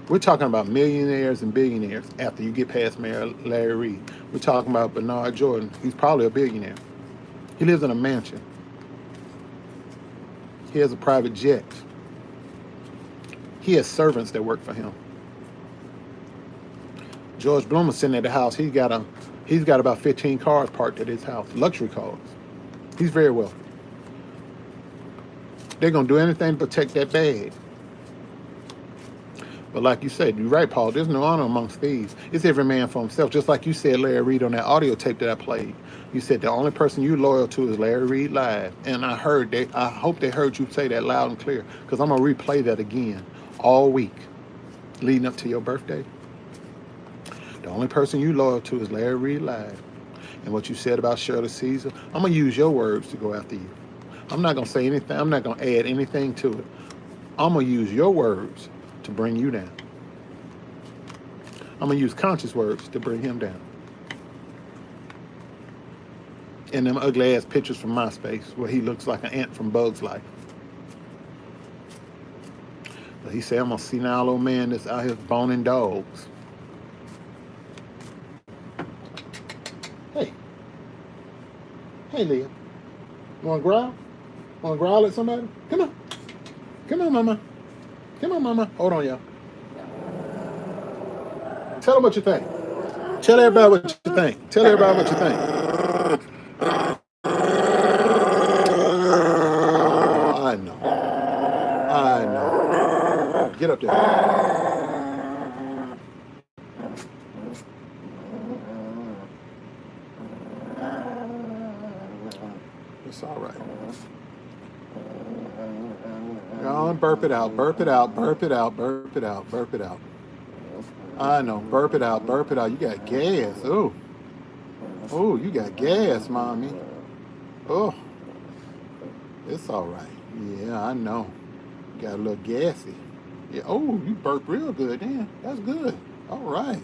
S2: We're talking about millionaires and billionaires after you get past Mayor Larry Reed. We're talking about Bernard Jordan. He's probably a billionaire. He lives in a mansion. He has a private jet. He has servants that work for him. George Bloomer's sitting at the house. He's got about 15 cars parked at his house, luxury cars. He's very wealthy. They're gonna do anything to protect that bag. But like you said, you're right, Paul, there's no honor amongst thieves. It's every man for himself. Just like you said, Larry Reed, on that audio tape that I played. You said the only person you're loyal to is Larry Reed Live. And I hope they heard you say that loud and clear, because I'm going to replay that again all week leading up to your birthday. The only person you're loyal to is Larry Reed Live. And what you said about Shirley Caesar, I'm going to use your words to go after you. I'm not going to say anything. I'm not going to add anything to it. I'm going to use your words to bring you down. I'm going to use conscious words to bring him down. And them ugly ass pictures from MySpace where he looks like an ant from Bug's Life. But he said, I'm a senile old man that's out here boning dogs. Hey. Hey, Leah. You want to growl? Want to growl at somebody? Come on. Come on, Mama. Come on, Mama. Hold on, y'all. Tell them what you think. Tell everybody what you think. Tell everybody what you think. I know. Get up there. all right. Go on, burp it out, burp it out, burp it out, burp it out, burp it out. I know, burp it out, burp it out. You got gas. Oh, oh, you got gas, mommy. Oh, it's all right. Yeah, I know. Got a little gassy. Yeah. Oh, you burp real good, damn. That's good. All right.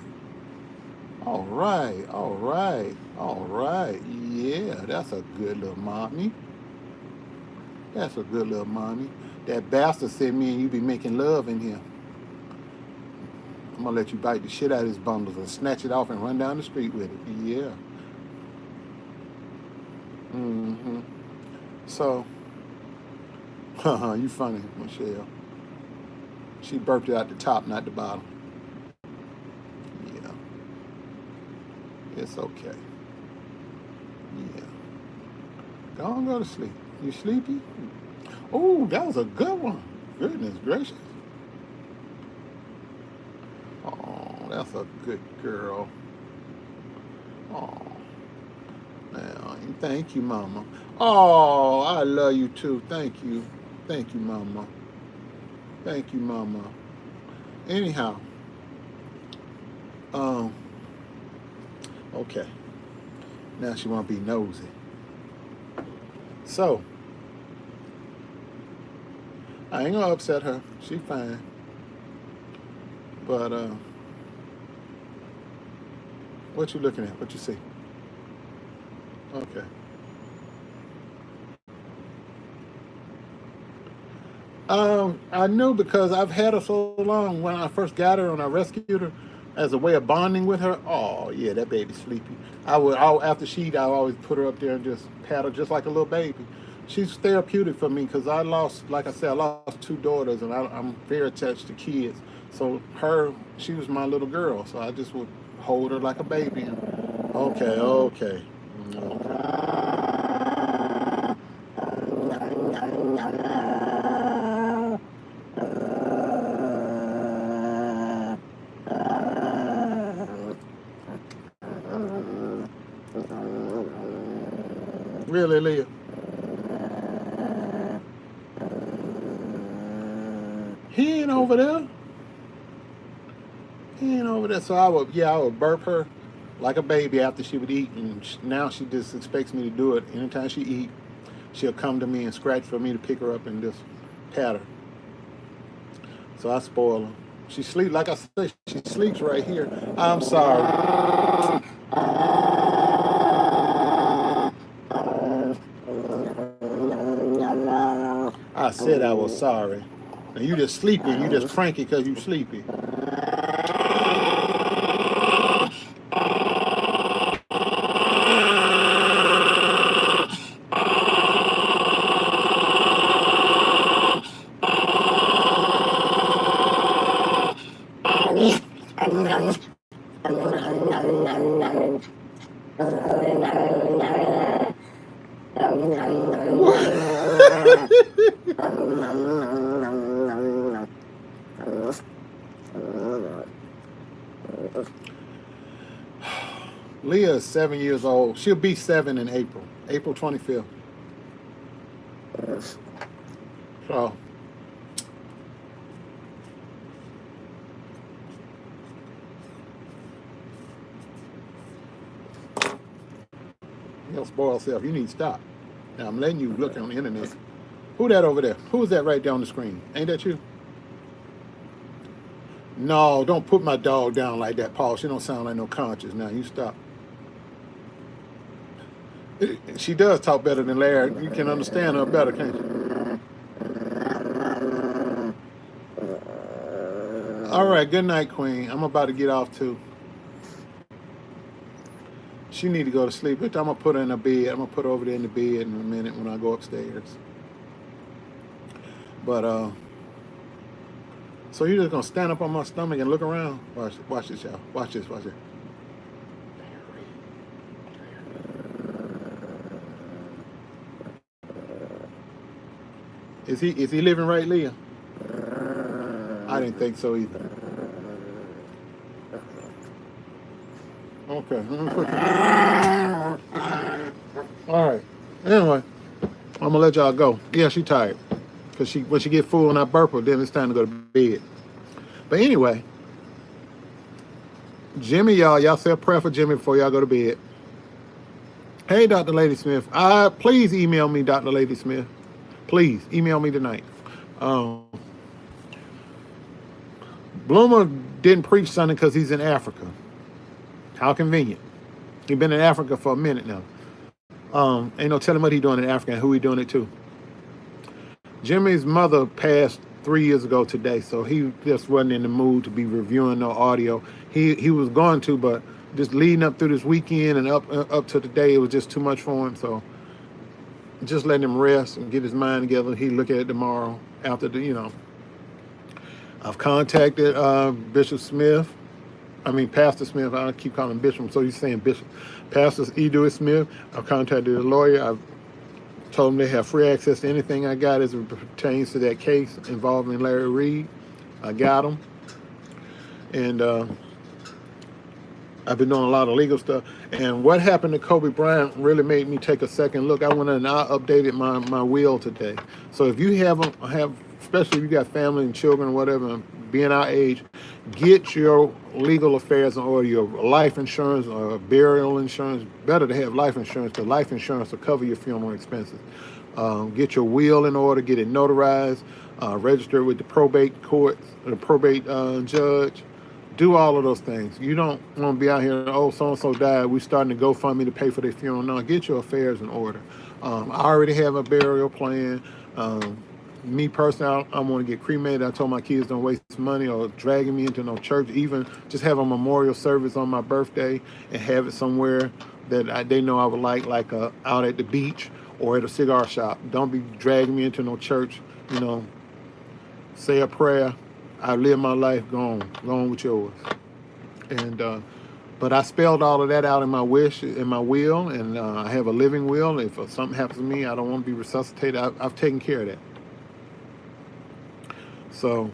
S2: All right. All right. All right. Yeah, that's a good little mommy. That's a good little mommy. That bastard said me and you be making love in here. I'm gonna let you bite the shit out of his bundles and snatch it off and run down the street with it. Yeah. Mm-hmm. So, you funny, Michelle. She burped it out the top, not the bottom. Yeah. It's okay. Yeah. Go on, go to sleep. You sleepy? Oh, that was a good one. Goodness gracious. Oh, that's a good girl. Oh, now, thank you, Mama. Oh, I love you too. Thank you. Thank you, Mama. Thank you, Mama. Anyhow, okay. Now she want to be nosy. So, I ain't gonna upset her. She fine. But what you looking at? What you see? Okay. I knew because I've had her so long. When I first got her and I rescued her, as a way of bonding with her. Oh yeah, that baby's sleepy. After she eat, I always put her up there and just pat her just like a little baby. She's therapeutic for me because I lost, like I said, I lost two daughters and I'm very attached to kids. So she was my little girl. So I just would hold her like a baby. Okay, okay. Really, Leah? He ain't over there. He ain't over there. So I would burp her like a baby after she would eat, and now she just expects me to do it. Anytime she eat, she'll come to me and scratch for me to pick her up and just pat her. So I spoil her. She sleeps, like I said, she sleeps right here. I'm sorry. I said I was sorry. And you just sleepy. You just cranky because you sleepy. Leah is 7 years old. She'll be 7 in April. April 25th. So you'll spoil yourself. You need to stop. Now I'm letting you look on the internet. Who that over there? Who's that right there on the screen? Ain't that you? No, don't put my dog down like that, Paul. She don't sound like no conscious. Now you stop. She does talk better than Larry. You can understand her better, can't you? All right, good night, Queen. I'm about to get off too. She need to go to sleep. But I'm gonna put her in the bed. I'm gonna put her over there in the bed in a minute when I go upstairs. But so you're just gonna stand up on my stomach and look around? Watch this, y'all. Watch this. Is he living right, Leah? I didn't think so either. Okay. All right. Anyway, I'm gonna let y'all go. Yeah, she tired. Cause when she get full and I burp her, then it's time to go to bed. But anyway, Jimmy, y'all say a prayer for Jimmy before y'all go to bed. Hey, Dr. Lady Smith, please email me, Dr. Lady Smith. Please email me tonight. Um, Bloomer didn't preach Sunday because he's in Africa. How convenient. He's been in Africa for a minute now. Ain't no telling what he's doing in Africa and who he doing it to. Jimmy's mother passed 3 years ago today, so he just wasn't in the mood to be reviewing no audio. He was going to, but just leading up through this weekend and up to today, it was just too much for him. So just letting him rest and get his mind together. He look at it tomorrow after I've contacted Bishop Smith. I mean, Pastor Smith. I keep calling him Bishop, so he's saying Bishop. Pastor Edward Smith. I've contacted a lawyer. I've told them they have free access to anything I got as it pertains to that case involving Larry Reed. I got them. And I've been doing a lot of legal stuff. And what happened to Kobe Bryant really made me take a second look. I went in and I updated my will today. So if you have, especially if you got family and children or whatever, being our age, get your legal affairs in order, your life insurance or burial insurance. Better to have life insurance because life insurance will cover your funeral expenses. Get your will in order, get it notarized, register with the probate court, the probate judge. Do all of those things. You don't want to be out here, oh, so-and-so died, we're starting to GoFundMe to pay for their funeral. No, get your affairs in order. I already have a burial plan. Me personally, I want to get cremated. I told my kids don't waste money or dragging me into no church. Even just have a memorial service on my birthday and have it somewhere that they know I would like out at the beach or at a cigar shop. Don't be dragging me into no church. Say a prayer. I live my life, go on with yours. And but I spelled all of that out in my will, and I have a living will. If something happens to me, I don't want to be resuscitated. I've taken care of that. So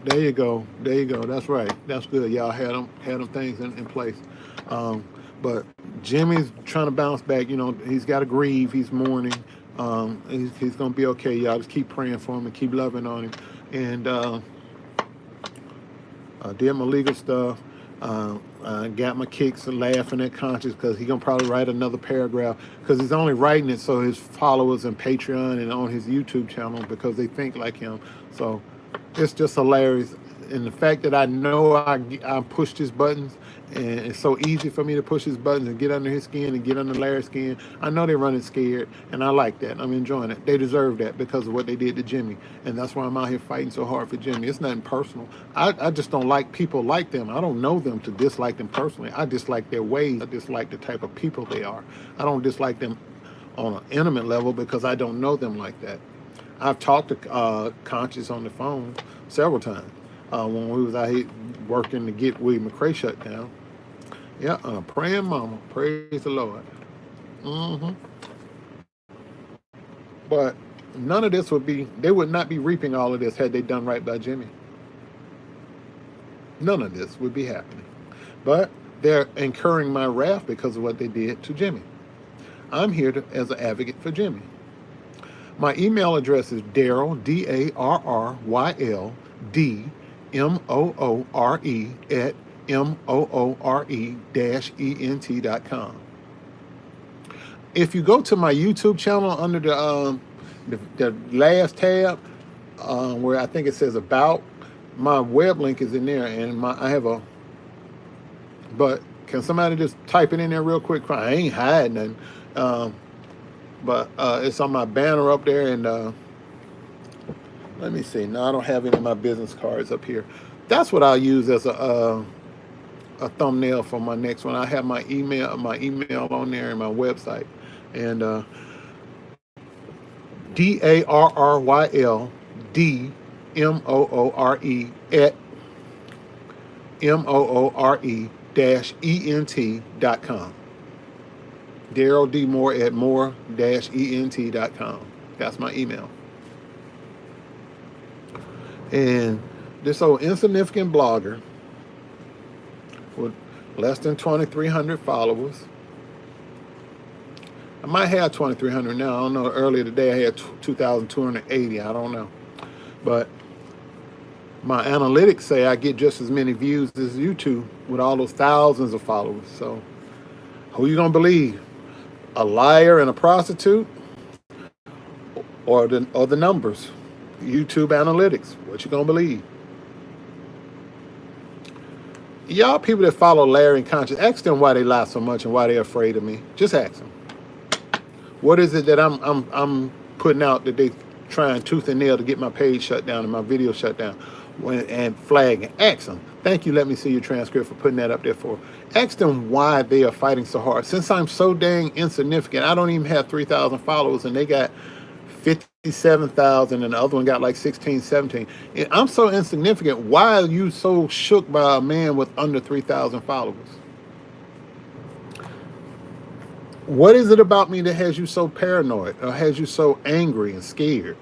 S2: there you go. That's right. That's good. Y'all had them things in place. But Jimmy's trying to bounce back. He's got to grieve. He's mourning. He's gonna be okay. Y'all just keep praying for him and keep loving on him. And I did my legal stuff. I got my kicks and laughing at Conscious because he's gonna probably write another paragraph because he's only writing it so his followers and Patreon and on his YouTube channel because they think like him. So it's just hilarious. And the fact that I know I pushed his buttons and it's so easy for me to push his buttons and get under his skin and get under Larry's skin. I know they're running scared and I like that. I'm enjoying it. They deserve that because of what they did to Jimmy. And that's why I'm out here fighting so hard for Jimmy. It's nothing personal. I just don't like people like them. I don't know them to dislike them personally. I dislike their ways. I dislike the type of people they are. I don't dislike them on an intimate level because I don't know them like that. I've talked to Conscious on the phone several times. When we was out here working to get William McCray shut down. Yeah, praying mama. Praise the Lord. But none of this they would not be reaping all of this had they done right by Jimmy. None of this would be happening. But they're incurring my wrath because of what they did to Jimmy. I'm here as an advocate for Jimmy. My email address is Darryl, DARRYL, DMOORE at MOORE-ENT.com. If you go to my YouTube channel under the last tab, where I think it says about, my web link is in there, and but can somebody just type it in there real quick? I ain't hiding nothing. But it's on my banner up there, and let me see. No, I don't have any of my business cards up here. That's what I'll use as a thumbnail for my next one. I have my email on there and my website, and DARRYL DMOORE at MOORE-ENT.com. Darryl D. Moore at more-ent.com. That's my email. And this old insignificant blogger with less than 2,300 followers I might have 2,300 now. I don't know. Earlier today I had 2,280. I don't know. But my analytics say I get just as many views as YouTube with all those thousands of followers. So who you gonna believe? A liar and a prostitute, or the numbers? YouTube analytics. What you gonna believe? Y'all people that follow Larry and Conscious, ask them why they lie so much and why they're afraid of me. Just ask them. What is it that I'm putting out that they trying tooth and nail to get my page shut down and my video shut down, and flagging? Ask them. Thank you. Let me see your transcript for putting that up there for. Ask them why they are fighting so hard. Since I'm so dang insignificant, I don't even have 3,000 followers, and they got 57,000, and the other one got like 16, 17. And I'm so insignificant. Why are you so shook by a man with under 3,000 followers? What is it about me that has you so paranoid or has you so angry and scared?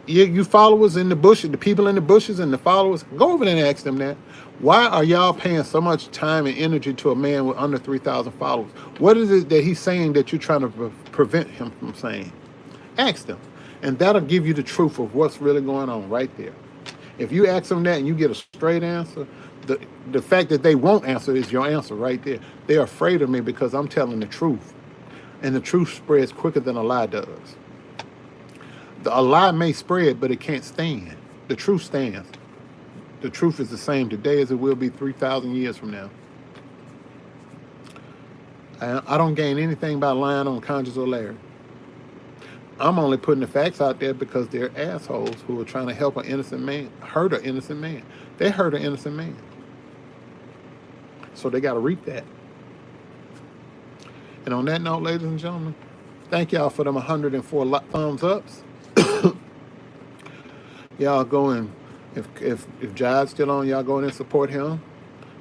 S2: You followers in the bushes, the people in the bushes and the followers, go over there and ask them that. Why are y'all paying so much time and energy to a man with under 3,000 followers? What is it that he's saying that you're trying to prevent him from saying? Ask them. And that'll give you the truth of what's really going on right there. If you ask them that and you get a straight answer, the fact that they won't answer is your answer right there. They're afraid of me because I'm telling the truth. And the truth spreads quicker than a lie does. A lie may spread, but it can't stand. The truth stands. The truth is the same today as it will be 3,000 years from now. I don't gain anything by lying on Conscious or Larry. I'm only putting the facts out there because they're assholes who are trying to help an innocent man, hurt an innocent man. They hurt an innocent man. So they got to reap that. And on that note, ladies and gentlemen, thank y'all for them 104 thumbs ups. Y'all go and if Jad's still on, y'all go in and support him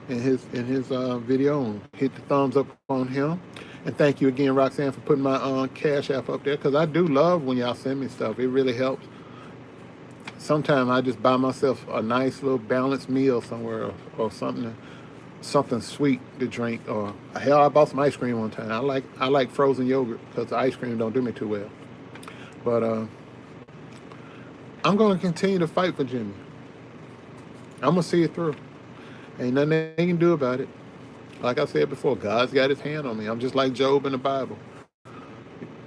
S2: in his video and hit the thumbs up on him. And thank you again, Roxanne, for putting my Cash App up there, because I do love when y'all send me stuff. It really helps. Sometimes I just buy myself a nice little balanced meal somewhere, or something sweet to drink. Or hell, I bought some ice cream one time. I like frozen yogurt because the ice cream don't do me too well. But I'm going to continue to fight for Jimmy. I'm going to see it through. Ain't nothing they can do about it. Like I said before, God's got his hand on me. I'm just like Job in the Bible.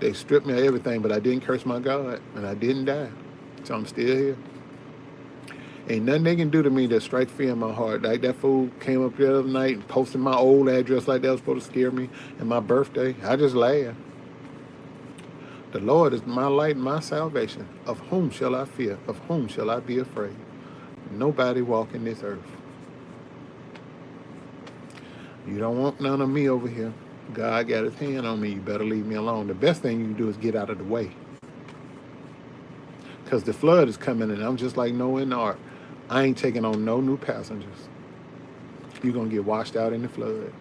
S2: They stripped me of everything, but I didn't curse my God, and I didn't die. So I'm still here. Ain't nothing they can do to me that strike fear in my heart. Like that fool came up the other night and posted my old address like that was supposed to scare me, and my birthday. I just laughed. The Lord is my light and my salvation. Of whom shall I fear? Of whom shall I be afraid? Nobody walking this earth. You don't want none of me over here. God got his hand on me. You better leave me alone. The best thing you can do is get out of the way. Because the flood is coming, and I'm just like Noah and the ark. I ain't taking on no new passengers. You're going to get washed out in the flood.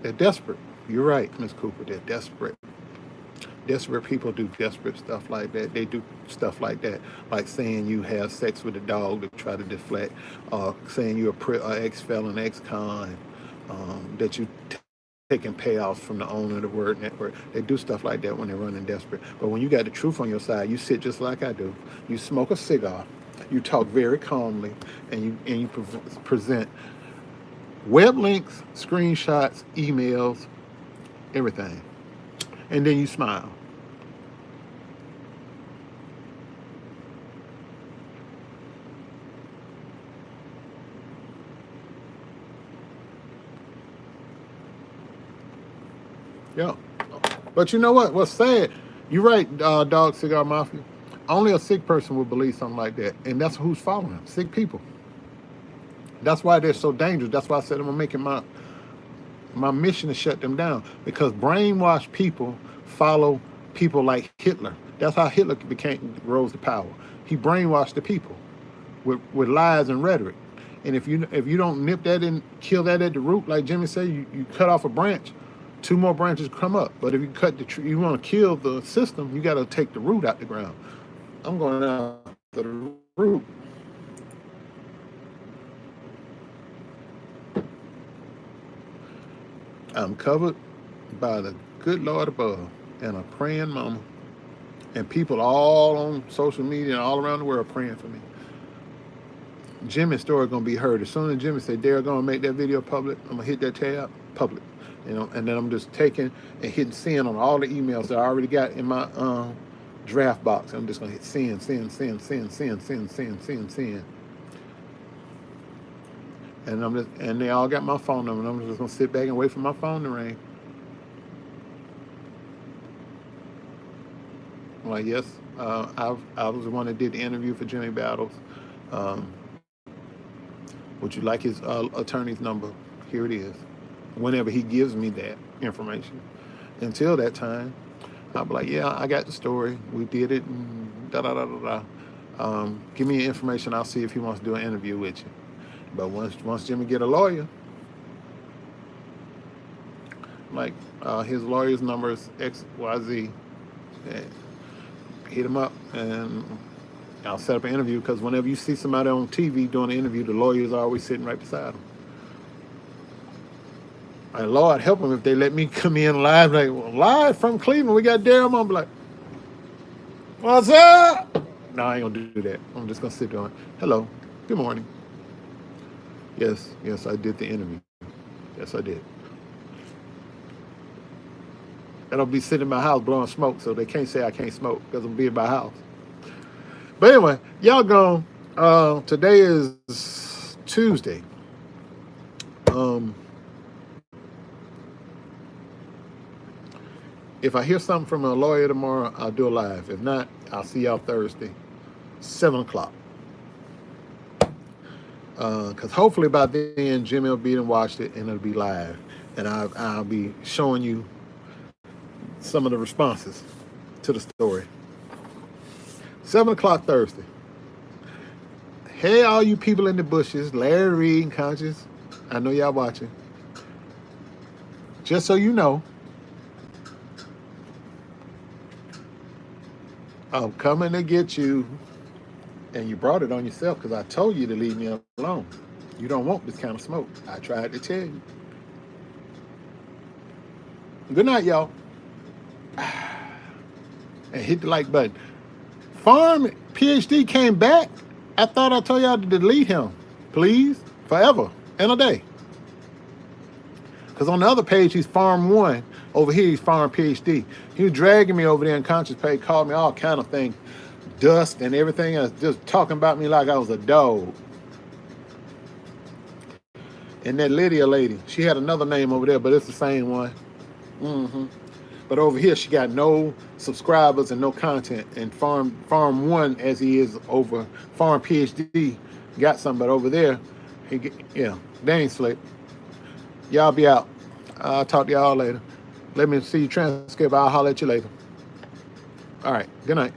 S2: They're desperate. You're right, Miss Cooper. They're desperate. Desperate people do desperate stuff like that. They do stuff like that, like saying you have sex with a dog to try to deflect, saying you're an ex-felon, ex-con, that you taking payoffs from the owner of the Word Network. They do stuff like that when they're running desperate. But when you got the truth on your side, you sit just like I do. You smoke a cigar, you talk very calmly, and you present web links, screenshots, emails, everything. And then you smile. Yeah. But you know what? What's sad? You're right, Dog Cigar Mafia. Only a sick person would believe something like that. And that's who's following them. Sick people. That's why they're so dangerous. That's why I said I'm making my mission to shut them down, because brainwashed people follow people like Hitler. That's how Hitler rose to power. He brainwashed the people with lies and rhetoric. And if you don't nip that and kill that at the root, like Jimmy said, you cut off a branch, 2 more branches come up. But if you cut the tree, you want to kill the system, you got to take the root out the ground. I'm going after the root. I'm covered by the good Lord above and a praying mama. And people all on social media and all around the world praying for me. Jimmy's story gonna be heard. As soon as Jimmy said they're gonna make that video public, I'm gonna hit that tab, public. And then I'm just taking and hitting send on all the emails that I already got in my draft box. I'm just gonna hit send. And they all got my phone number, and I'm just gonna sit back and wait for my phone to ring. I'm like, yes, I was the one that did the interview for Jimmy Battles. Would you like his attorney's number? Here it is. Whenever he gives me that information. Until that time, I'll be like, yeah, I got the story. We did it. And give me your information. I'll see if he wants to do an interview with you. But once Jimmy get a lawyer, like his lawyer's number is XYZ. Hit him up and I'll set up an interview, because whenever you see somebody on TV doing an interview, the lawyers are always sitting right beside them. And Lord help them if they let me come in live, like, well, live from Cleveland, we got Darryl. I'm like, what's up? No, I ain't gonna do that. I'm just gonna sit down. Hello, good morning. Yes, I did the interview. Yes, I did. And I'll be sitting in my house blowing smoke, so they can't say I can't smoke because I'm be in my house. But anyway, y'all gone. Today is Tuesday. If I hear something from a lawyer tomorrow, I'll do a live. If not, I'll see y'all Thursday, 7 o'clock. Because hopefully by then, Jimmy will be and watched it, and it'll be live. And I'll be showing you some of the responses to the story. 7 o'clock Thursday. Hey, all you people in the bushes, Larry Reed and Conscious, I know y'all watching. Just so you know, I'm coming to get you. And you brought it on yourself because I told you to leave me alone. You don't want this kind of smoke. I tried to tell you. Good night, y'all. And hit the like button. Farm PhD came back. I thought I told y'all to delete him. Please. Forever. And a day. Because on the other page, he's Farm 1. Over here, he's Farm PhD. He was dragging me over there in Conscious page, called me all kind of things. Dust and everything else, just talking about me like I was a dog. And that Lydia lady, she had another name over there, but it's the same one. But over here, she got no subscribers and no content. And Farm 1, as he is over Farm PhD, got some, but over there, they ain't slick. Y'all be out. I'll talk to y'all later. Let me see your transcript. I'll holler at you later. All right. Good night.